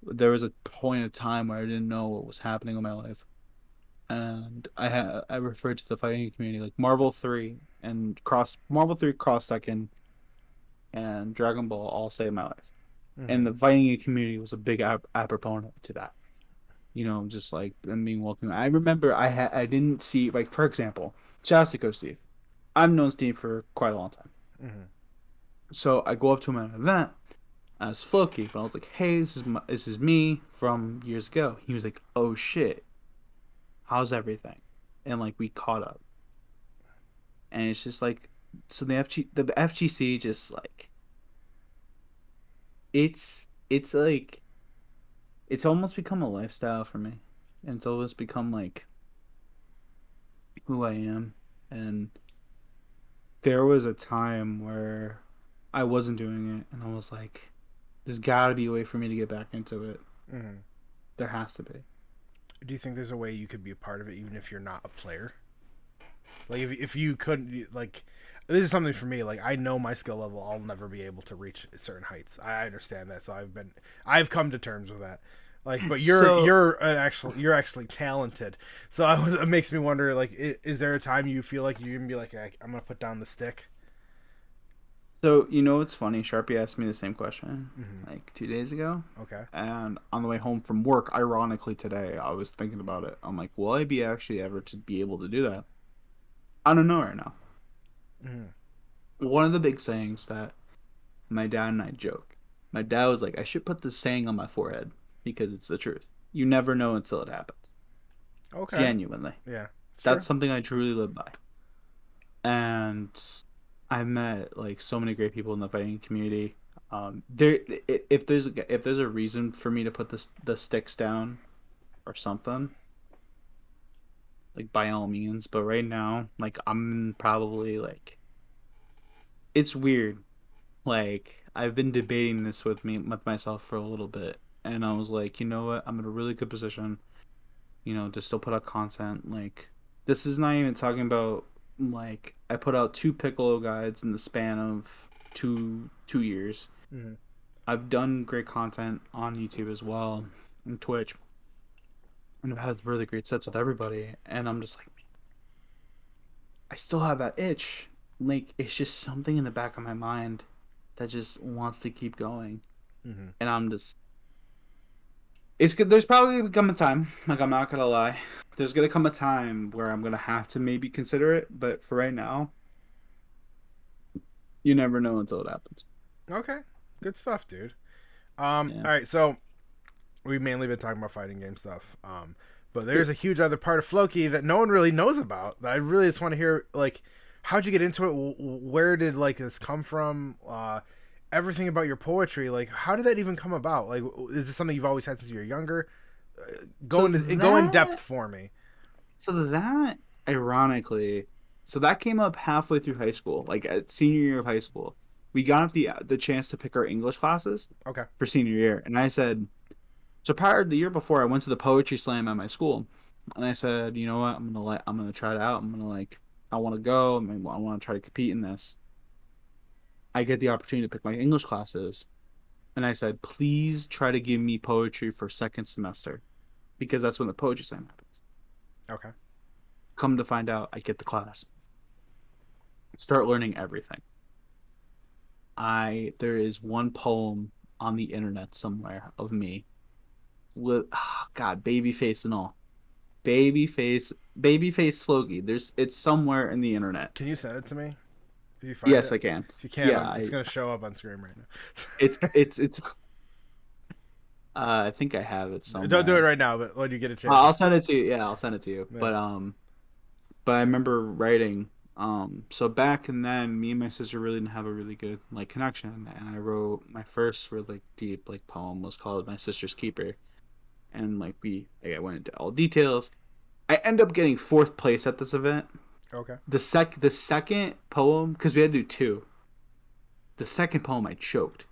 B: there was a point of time where I didn't know what was happening in my life, and I referred to the fighting community like Marvel 3 cross Tekken and Dragon Ball all saved my life.
A: Mm-hmm.
B: And the fighting community was a big proponent to that. You know, just like them being welcome. I remember I didn't see, like, for example, Chastico Steve. I've known Steve for quite a long time.
A: Mm-hmm.
B: So I go up to him at an event as Flokey, but I was like, "Hey, this is me from years ago." He was like, "Oh shit, how's everything?" And like we caught up, and it's just like, so the FGC just like it's like it's almost become a lifestyle for me, and it's always become like who I am. And there was a time where I wasn't doing it, and I was like, "There's got to be a way for me to get back into it.
A: Mm-hmm.
B: There has to be."
A: Do you think there's a way you could be a part of it even if you're not a player? Like if you couldn't like this is something for me. Like I know my skill level, I'll never be able to reach certain heights. I understand that, so I've come to terms with that. Like, but
B: So
A: you're actually talented. So it makes me wonder. Like, is there a time you feel like you can be like, I'm gonna put down the stick?
B: So, you know, it's funny. Sharpie asked me the same question
A: Mm-hmm.
B: like 2 days ago.
A: Okay.
B: And on the way home from work, ironically today, I was thinking about it. I'm like, will I be actually ever to be able to do that? I don't know right now.
A: Mm-hmm.
B: One of the big sayings that my dad and I joke, my dad was like, I should put this saying on my forehead because it's the truth. You never know until it happens.
A: Okay.
B: Genuinely.
A: Yeah, it's
B: That's
A: true.
B: something I truly live by. And I've met like so many great people in the fighting community. There, if there's a reason for me to put the sticks down or something, like by all means. But right now, like I'm probably like it's weird. Like I've been debating this with myself for a little bit, and I was like, you know what? I'm in a really good position, you know, to still put out content. Like this is not even talking about like I put out 2 Piccolo guides in the span of two years.
A: Mm-hmm.
B: I've done great content on YouTube as well and Twitch, and I've had really great sets with everybody. And I'm just like, I still have that itch. Like it's just something in the back of my mind that just wants to keep going.
A: Mm-hmm.
B: And I'm just, it's good. There's probably gonna come a time. Like I'm not gonna lie. There's gonna come a time where I'm gonna have to maybe consider it. But for right now, you never know until it happens.
A: Okay. Good stuff, dude.
B: Yeah.
A: All right. So we've mainly been talking about fighting game stuff. But there's
B: Yep.
A: a huge other part of Flokey that no one really knows about. That I really just want to hear. Like, how'd you get into it? Where did like this come from? Everything about your poetry. Like, how did that even come about? Like, is this something you've always had since you were younger?
B: So
A: Go in depth
B: that
A: for me.
B: so that ironically, so that came up halfway through high school, like at senior year of high school. We got the chance to pick our English classes
A: Okay.
B: for senior year, and I said, so prior to the year before, I went to the poetry slam at my school, and I said, you know what, I'm gonna try it out. I'm gonna like, I want to go. I mean, I want to try to compete in this. I get the opportunity to pick my English classes, and I said, please try to give me poetry for second semester because that's when the poetry slam happens.
A: Okay.
B: Come to find out, I get the class, start learning everything. There is one poem on the internet somewhere of me with God, baby face and all. Baby face Flokey. It's somewhere in the internet.
A: Can you send it to me if you find
B: Yes,
A: it?
B: I can.
A: If you can,
B: Yeah,
A: it's gonna show up on screen right now.
B: it's I think I have it
A: Don't do it
B: somewhere.
A: right now, but when you get a
B: I'll
A: chance.
B: send it to you. Yeah, I'll send it to you.
A: Yeah.
B: But I remember writing. So back and then, me and my sister really didn't have a really good like connection, and I wrote my first really like, deep like poem was called "My Sister's Keeper," and like I went into all details. I end up getting fourth place at this event.
A: Okay.
B: The second poem, because we had to do two. The second poem I choked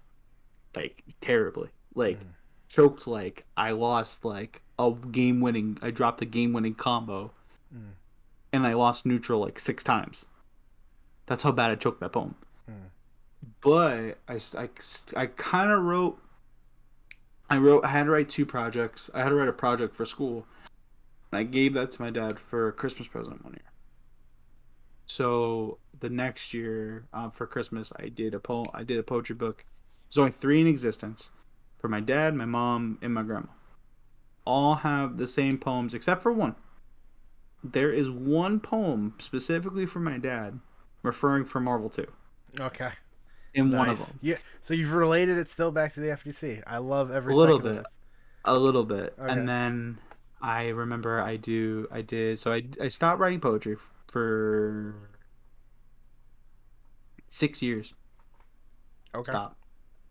B: like terribly, like
A: Mm.
B: choked like I lost like a game winning. I dropped a game winning combo,
A: Mm.
B: and I lost neutral like 6 times. That's how bad I choked that poem.
A: Mm.
B: But I kind of wrote. I had to write two projects. I had to write a project for school. And I gave that to my dad for a Christmas present one year. So the next year, for Christmas, I did a poem. I did a poetry book. There's only three in existence, for my dad, my mom, and my grandma. All have the same poems except for one. There is one poem specifically for my dad, referring for Marvel 2
A: Okay.
B: in one of
A: Nice.
B: them.
A: Yeah. So you've related it still back to the FGC. I love
B: A
A: every
B: little
A: second of
B: bit,
A: this.
B: a little bit,
A: Okay.
B: and then I remember I did. So I stopped writing poetry for 6 years.
A: Okay.
B: Stop.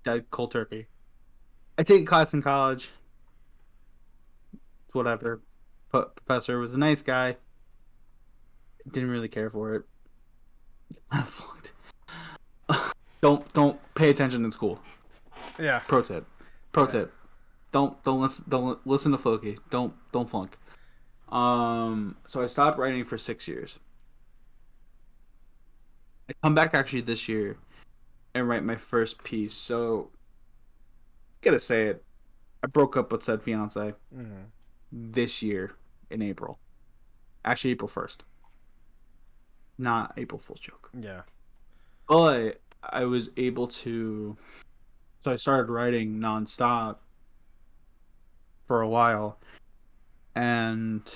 B: That cold turkey. I take a class in college. It's whatever. But professor was a nice guy. Didn't really care for it. I flunked. Don't pay attention in school.
A: Yeah.
B: Pro tip. Pro
A: Yeah.
B: tip. Don't listen to Flokey. Don't flunk. So I stopped writing for 6 years. I come back actually this year and write my first piece. So gotta say it. I broke up with said fiance
A: Mm.
B: this year in April. Actually, April 1st, not April Fool's joke.
A: Yeah.
B: But I was able to. So I started writing nonstop for a while, and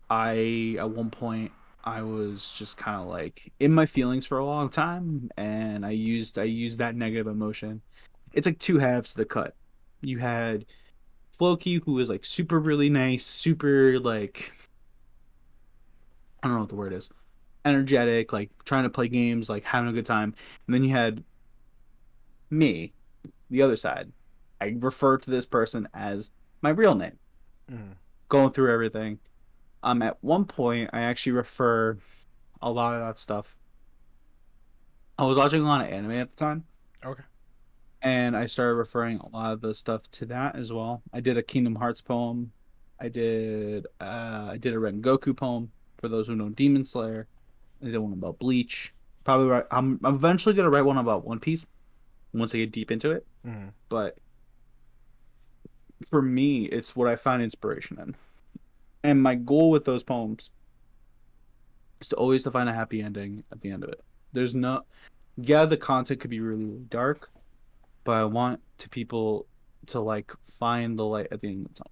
B: I at one point I was just kind of like in my feelings for a long time, and I used that negative emotion. It's like two halves to the cut. You had Flokey, who was like super really nice, super like, I don't know what the word is, energetic, like trying to play games, like having a good time. And then you had me, the other side. I refer to this person as my real name,
A: Mm.
B: going through everything. At one point I actually refer a lot of that stuff. I was watching a lot of anime at the time,
A: Okay.
B: and I started referring a lot of the stuff to that as well. I did a Kingdom Hearts poem. I did a Rengoku poem for those who know Demon Slayer. I did one about Bleach. Probably right. I'm eventually gonna write one about One Piece once I get deep into it.
A: Mm.
B: But for me, it's what I find inspiration in. And my goal with those poems is to always to find a happy ending at the end of it. There's no, yeah, the content could be really, really dark, but I want to people to like find the light at the end of the tunnel.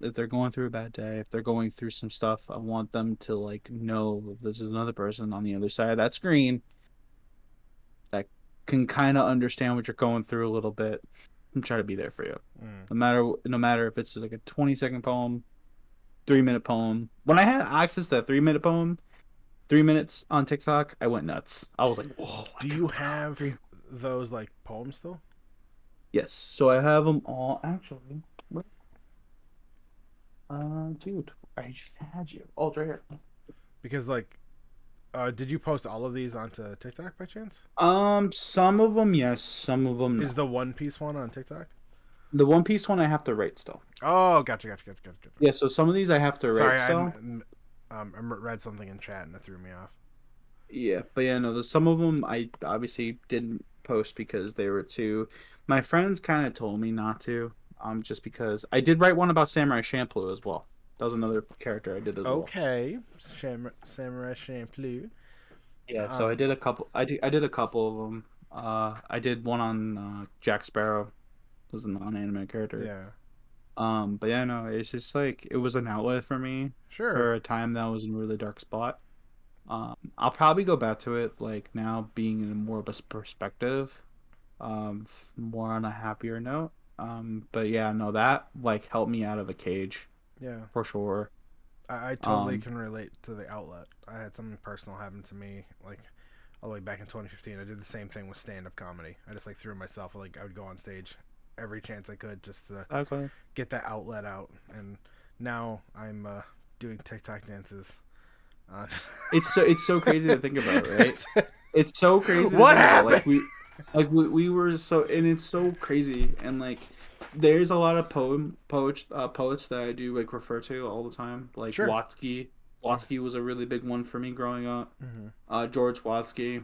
B: If they're going through a bad day, if they're going through some stuff, I want them to like know there's another person on the other side of that screen that can kind of understand what you're going through a little bit and try to be there for you.
A: Mm.
B: No matter if it's like a 20-second poem, 3-minute poem. When I had access to that 3-minute poem, 3 minutes on TikTok, I went nuts. I was like, whoa,
A: Do
B: I can
A: you
B: put out
A: have
B: three.
A: those like poems still?
B: Yes, so I have them all actually. Dude, I just had you. Oh, it's right here.
A: Because like, did you post all of these onto TikTok by chance?
B: Some of them yes, some of them
A: Is
B: no.
A: the One Piece one on TikTok?
B: The One Piece one I have to write still.
A: Oh, gotcha.
B: Yeah, so some of these I have to write
A: Sorry,
B: still.
A: I read something in chat and it threw me off.
B: Yeah, but yeah, no, there's some of them I obviously didn't post because they were too. My friends kind of told me not to, just because I did write one about Samurai Champloo as well. That was another character I did as well.
A: Okay, Samurai Champloo.
B: Yeah, so I
A: Um,
B: did a couple. I did a couple of them. I did one on Jack Sparrow, was a non-anime character.
A: yeah,
B: But yeah, no, it's just like it was an outlet for me
A: sure.
B: for a time that I was in a really dark spot. I'll probably go back to it like now being in more of a perspective, more on a happier note. But yeah, no, that like helped me out of a cage
A: Yeah.
B: for sure.
A: I totally
B: Um,
A: can relate to the outlet. I had something personal happen to me like all the way back in 2015. I did the same thing with stand-up comedy. I just like threw myself like I would go on stage every chance I could just to
B: okay.
A: get that outlet out. And now I'm doing TikTok dances. On
B: It's so crazy to think about, right? It's so crazy to
A: what
B: think about.
A: happened?
B: We were so, and it's so crazy, and like there's a lot of poets that I do like refer to all the time, like
A: Sure.
B: Watsky.
A: Oh.
B: Watsky was a really big one for me growing up.
A: Mm-hmm.
B: George Watsky,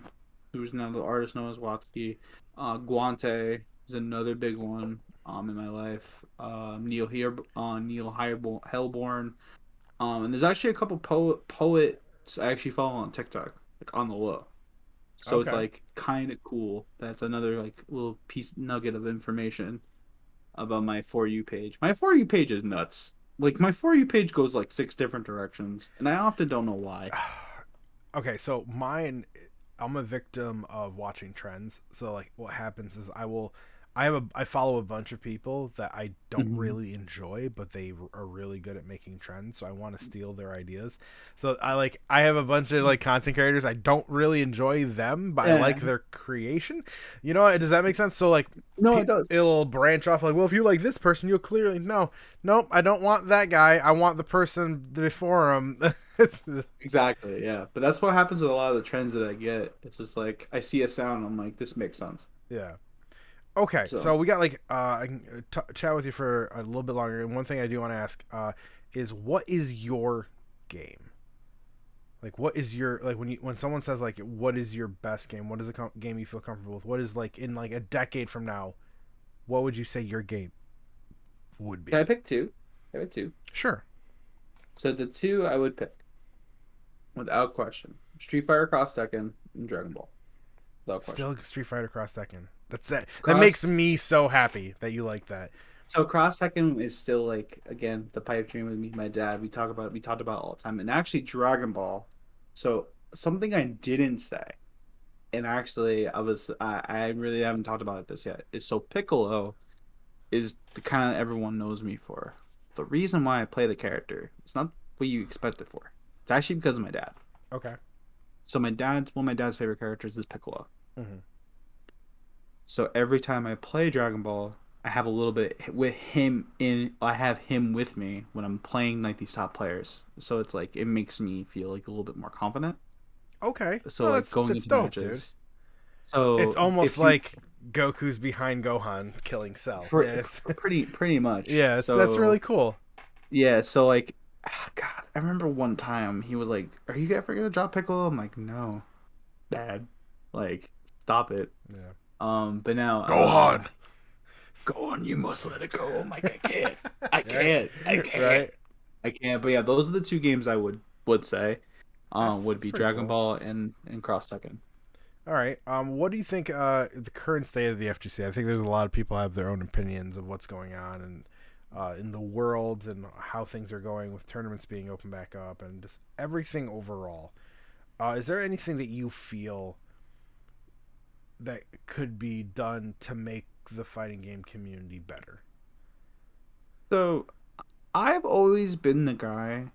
B: who's now the artist known as Watsky. Guante is another big one in my life. Neil Hellborn. And there's actually a couple poets I actually follow on TikTok, like on the low. So it's
A: Okay.
B: like kind of cool. That's another like little piece nugget of information about my For You page. My For You page is nuts. Like my For You page goes like six different directions, and I often don't know why.
A: Okay, so mine, I'm a victim of watching trends. So like, what happens is I follow a bunch of people that I don't
B: Hmm.
A: really enjoy, but they are really good at making trends. So I want to steal their ideas. So I have a bunch of like content creators. I don't really enjoy them, but I like
B: Yeah.
A: their creation. You know, does that make sense? So like,
B: No, it does.
A: it'll branch off like, well, if you like this person, you'll clearly no, nope. I don't want that guy. I want the person before him.
B: Exactly, yeah. But that's what happens with a lot of the trends that I get. It's just like I see a sound, I'm like, this makes sense.
A: Yeah. Okay,
B: So
A: so we got like I can chat with you for a little bit longer. And one thing I do want to ask is, what is your game? Like, what is your like when someone says like, what is your best game? What is a game you feel comfortable with? What is like in like a decade from now? What would you say your game would
B: can I
A: be?
B: pick two? Can I pick two?
A: Sure.
B: So the two I would pick, without question, Street Fighter Cross Tekken and Dragon Ball. Without question.
A: Still Street Fighter Cross Tekken. That's it. That
B: Cross
A: makes me so happy that you like that.
B: So Cross Tekken is still like, again, the pipe dream with me and my dad. We talked about it all the time. And actually Dragon Ball. So something I didn't say, and actually I really haven't talked about this yet, is so Piccolo is the kind of everyone knows me for. The reason why I play the character, it's not what you expect it for. It's actually because of my dad.
A: Okay.
B: So one of my dad's favorite characters is Piccolo.
A: Hmm.
B: So every time I play Dragon Ball, I have a little bit with him in. I have him with me when I'm playing like these top players. So it's like it makes me feel like a little bit more confident.
A: Okay.
B: So
A: No,
B: like going
A: that's
B: into
A: dope, dude.
B: matches.
A: It's
B: So
A: almost
B: if you
A: like Goku's behind Gohan killing Cell. Yeah,
B: pretty much.
A: yeah, that's really
B: So
A: cool.
B: yeah. So like, God, I remember one time he was like, "Are you ever gonna drop Piccolo?" I'm like, "No, Dad. Like, stop it."
A: Yeah.
B: But now
A: Gohan.
B: go on, you must let it go. I'm like, I can't. I
A: Right.
B: can't. I can't.
A: Right.
B: I can't. But yeah, those are the two games I would say. Would
A: That's
B: be
A: pretty
B: Dragon
A: cool.
B: Ball and Cross Tekken.
A: All right. What do you think the current state of the FGC? I think there's a lot of people have their own opinions of what's going on and in the world and how things are going with tournaments being open back up and just everything overall. Is there anything that you feel that could be done to make the fighting game community better?
B: So I've always been the guy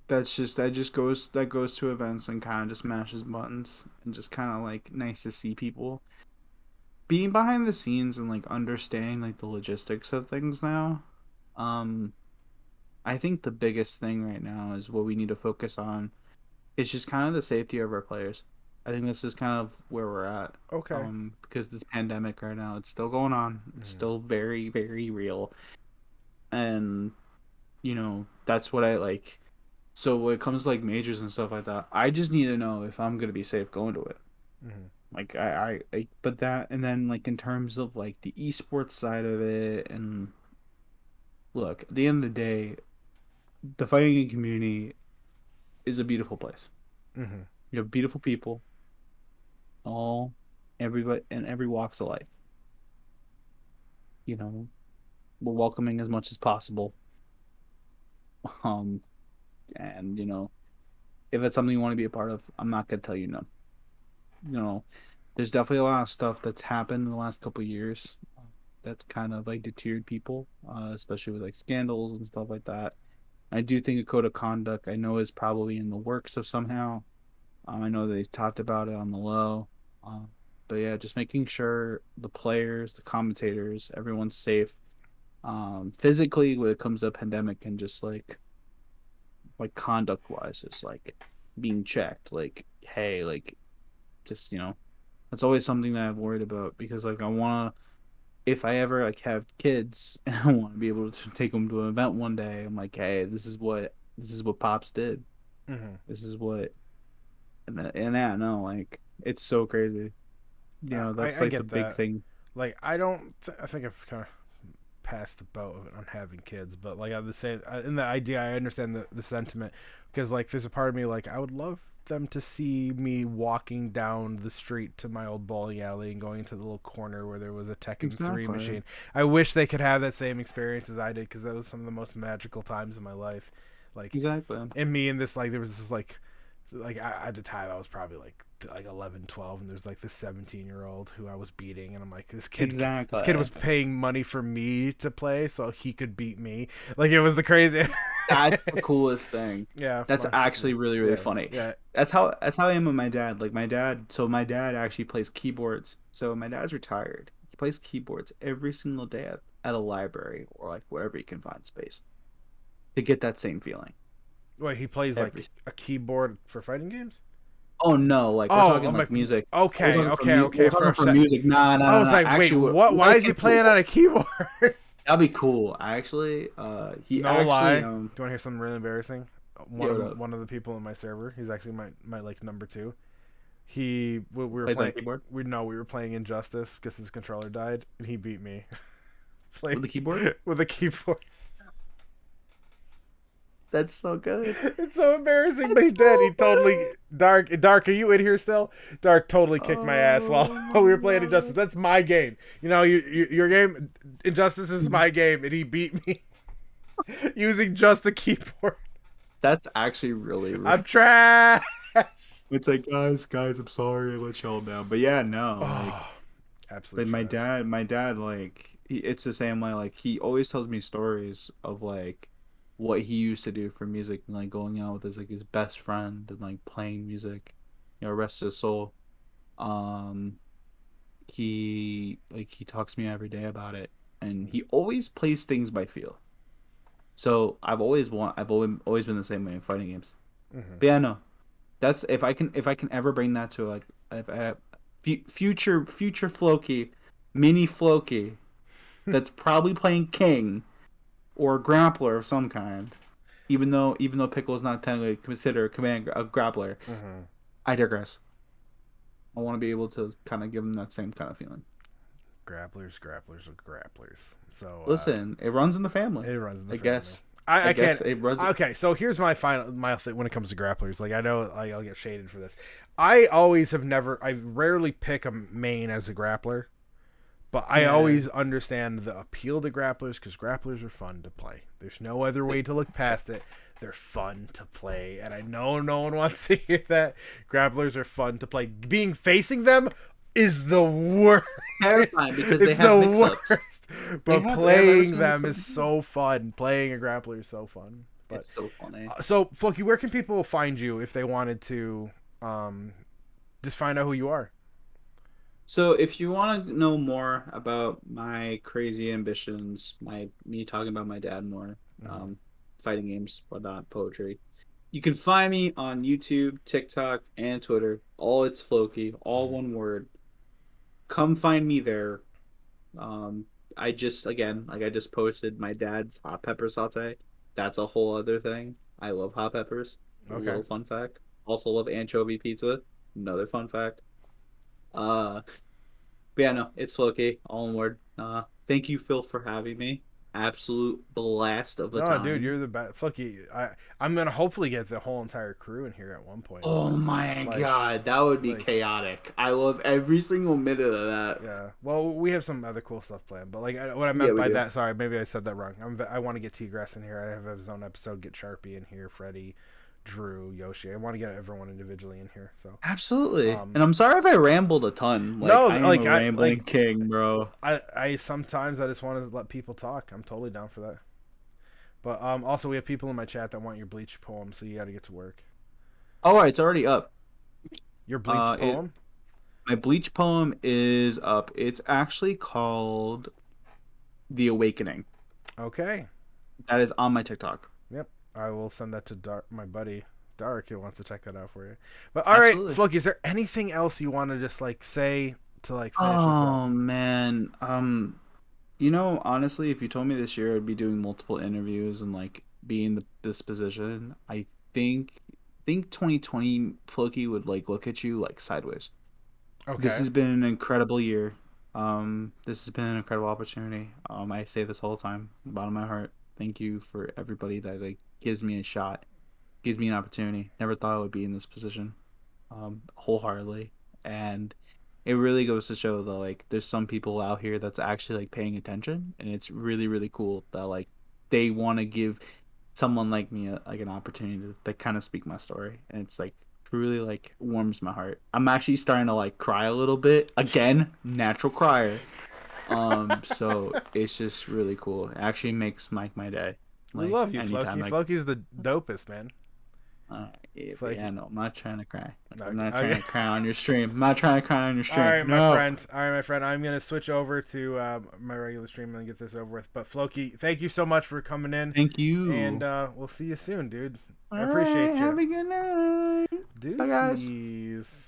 B: that goes to events and kind of just mashes buttons and just kind of like nice to see people. Being behind the scenes and like understanding like the logistics of things now. Um, I think the biggest thing right now is what we need to focus on. It's just kind of the safety of our players. I think this is kind of where we're at.
A: Okay.
B: Because this pandemic right now, it's still going on. It's
A: Mm-hmm.
B: still very, very real. And, that's what I like. So when it comes to like majors and stuff like that, I just need to know if I'm gonna be safe going to it.
A: Mm-hmm.
B: Like but that, and then like in terms of like the esports side of it, and look, at the end of the day, the fighting game community is a beautiful place.
A: Mm-hmm.
B: You have beautiful people, all everybody in every walks of life. You know, we're welcoming as much as possible. Um, and if it's something you want to be a part of, I'm not gonna tell you no. You know, there's definitely a lot of stuff that's happened in the last couple of years. that's kind of like deterred people, especially with like scandals and stuff like that. I do think a code of conduct I know is probably in the works of somehow. I know they talked about it on the low. Um, but yeah, just making sure the players, the commentators, everyone's safe. Physically when it comes to pandemic and just like conduct wise, just like being checked. Like, hey, like just that's always something that I've worried about because like I wanna if I ever like have kids and I want to be able to take them to an event one day, I'm like, hey, this is what Pops did.
A: Hmm.
B: This is what and yeah, no, like it's so crazy. That's
A: I
B: like the
A: get
B: big
A: that.
B: thing.
A: Like, I don't. I think I've kind of passed the boat on having kids, but like, at the same, in the idea, I understand the sentiment because like, there's a part of me like I would love them to see me walking down the street to my old bowling alley and going to the little corner where there was a Tekken 3
B: Exactly.
A: machine. I wish they could have that same experience as I did because that was some of the most magical times of my life. Like,
B: Exactly.
A: and me and this like there was this like at the time I was probably like 11, 12, and there's like this 17-year-old who I was beating, and I'm like, this kid
B: Exactly.
A: was paying money for me to play so he could beat me. Like, it was the crazy.
B: That's the coolest thing.
A: Yeah,
B: That's actually really, really
A: yeah,
B: funny.
A: yeah.
B: That's how I am with my dad. Like my dad actually plays keyboards. So my dad's retired. He plays keyboards every single day at a library or like wherever he can find space to get that same feeling.
A: Wait, he plays
B: Every
A: like a keyboard for fighting games?
B: Oh no, like we're
A: Oh,
B: talking
A: I'm
B: like
A: like,
B: music. We're
A: okay,
B: talking for
A: okay, okay.
B: we're
A: For
B: talking
A: a
B: for
A: sec,
B: music. Nah,
A: I
B: nah,
A: was
B: nah.
A: like, wait,
B: Actually,
A: what?
B: we
A: Why
B: might
A: is he
B: get to
A: playing on a keyboard?
B: that'd be cool. Actually, he
A: No lie.
B: actually
A: Do you want to hear something really embarrassing? One
B: yo
A: of
B: up
A: one of the people in my server, he's actually my like number two. We were
B: plays on
A: playing.
B: keyboard
A: We were playing Injustice because his controller died, and he beat me.
B: with
A: Playing
B: the keyboard.
A: with a keyboard.
B: That's so good.
A: It's so embarrassing, but he
B: That's
A: did.
B: so
A: He totally
B: good.
A: Dark. Are you in here still? Dark totally kicked my ass while
B: Oh
A: we
B: my
A: were playing Injustice.
B: god.
A: That's my game. Your game. Injustice is my game, and he beat me using just a keyboard.
B: That's actually really,
A: I'm
B: really.
A: trash.
B: It's like, guys, I'm sorry I let y'all down. But yeah, no,
A: Oh, absolute
B: like
A: trash.
B: my dad, it's the same way. Like he always tells me stories of like what he used to do for music and like going out with his best friend and like playing music. Rest his soul. Um, he talks to me every day about it, and he always plays things by feel. So I've always been the same way in fighting games.
A: Hmm.
B: But yeah, no, that's if I can ever bring that to like if I, future Flokey, mini Flokey, that's probably playing King or a grappler of some kind. Even though Pickle is not technically considered a grappler,
A: Hmm.
B: I digress. I want to be able to kind of give him that same kind of feeling.
A: Grapplers are grapplers. So
B: Listen, it runs in the family.
A: it runs in the
B: I
A: family.
B: guess. I
A: I
B: guess
A: can't.
B: it runs.
A: Okay, so here's my thing when it comes to grapplers. Like, I know I'll get shaded for this. I always have never. I rarely pick a main as a grappler, but I
B: Yeah.
A: always understand the appeal to grapplers because grapplers are fun to play. There's no other way to look past it. They're fun to play, and I know no one wants to hear that. Grapplers are fun to play. Being facing them is the worst.
B: Terrifying because they
A: It's
B: have
A: the
B: mix-ups.
A: worst.
B: They
A: But
B: have every
A: playing
B: single
A: them
B: mix-up.
A: is so fun. Playing a grappler is so fun. But
B: It's so funny.
A: so, Flokey, where can people find you if they wanted to um, just find out who you are?
B: So if you want to know more about my crazy ambitions, my me talking about my dad more,
A: Mm-hmm.
B: um, fighting games, whatnot, poetry, you can find me on YouTube, TikTok, and Twitter. All it's Flokey, all
A: Mm-hmm.
B: one word. Come find me there. Um, I just posted my dad's hot pepper saute. That's a whole other thing. I love hot peppers. A
A: Okay.
B: little fun fact. Also love anchovy pizza. Another fun fact. Uh, but yeah, no, it's Flokey, all in word. Thank you, Phil, for having me. Absolute blast of a
A: No, dude,
B: time.
A: you're the best. Flokey, I'm gonna hopefully get the whole entire crew in here at one point.
B: Oh my
A: Like,
B: god, that would be
A: like,
B: chaotic. I love every single minute of that.
A: yeah. Well, we have some other cool stuff planned, but like, what I
B: Yeah,
A: meant
B: we
A: by
B: do.
A: that, sorry, maybe I said that wrong. I want to get T-Grass in here. I have his own episode. Get Sharpie in here, Freddy. Drew, Yoshi. I want to get everyone individually in here. So,
B: Absolutely.
A: um,
B: And I'm sorry if I rambled a ton. Like
A: no,
B: I am
A: like
B: a
A: I
B: rambling king, bro.
A: I sometimes I just want to let people talk. I'm totally down for that. But also we have people in my chat that want your bleach poem, so you got to get to work.
B: All right, it's already up.
A: Your bleach
B: It
A: poem?
B: my bleach poem is up. It's actually called The Awakening.
A: Okay.
B: That is on my TikTok.
A: Yep. I will send that to my buddy Dark, who wants to check that out for you. But all right,
B: Absolutely.
A: Flokey, is there anything else you want to just like say to like finish this up?
B: Oh man. Honestly, if you told me this year I'd be doing multiple interviews and like be in this position, I think 2020 Floki would like look at you like sideways. This
A: Okay.
B: has been an incredible year. This has been an incredible opportunity. I say this all the time, bottom of my heart. Thank you for everybody that like gives me a shot, gives me an opportunity. Never thought I would be in this position, wholeheartedly. And it really goes to show that like there's some people out here that's actually like paying attention, and it's really really cool that like they want to give someone like me like an opportunity to kind of speak my story, and it's like truly like warms my heart. I'm actually starting to like cry a little bit again, natural crier. So it's just really cool. It actually makes my day.
A: We
B: Like
A: love you,
B: anytime
A: Flokey.
B: like
A: Flokey's the dopest, man.
B: yeah, but
A: Flokey.
B: yeah, no, I'm not trying to cry. Like, I'm
A: Okay.
B: not trying
A: Okay.
B: to cry on your stream. I'm not trying to cry on your
A: All
B: stream.
A: right, my
B: No.
A: friend. All right, my friend. I'm gonna switch over to my regular stream and get this over with. But Flokey, thank you so much for coming in,
B: Thank
A: and
B: you.
A: we'll see you soon, dude. I
B: All right.
A: appreciate you.
B: Have a good night. Bye, guys.
A: Deuces.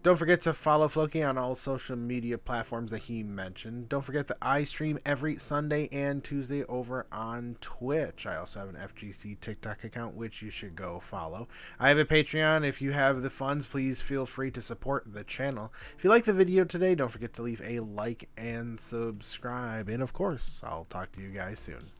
A: Don't forget to follow Flokey on all social media platforms that he mentioned. Don't forget that I stream every Sunday and Tuesday over on Twitch. I also have an FGC TikTok account, which you should go follow. I have a Patreon. If you have the funds, please feel free to support the channel. If you like the video today, don't forget to leave a like and subscribe. And of course, I'll talk to you guys soon.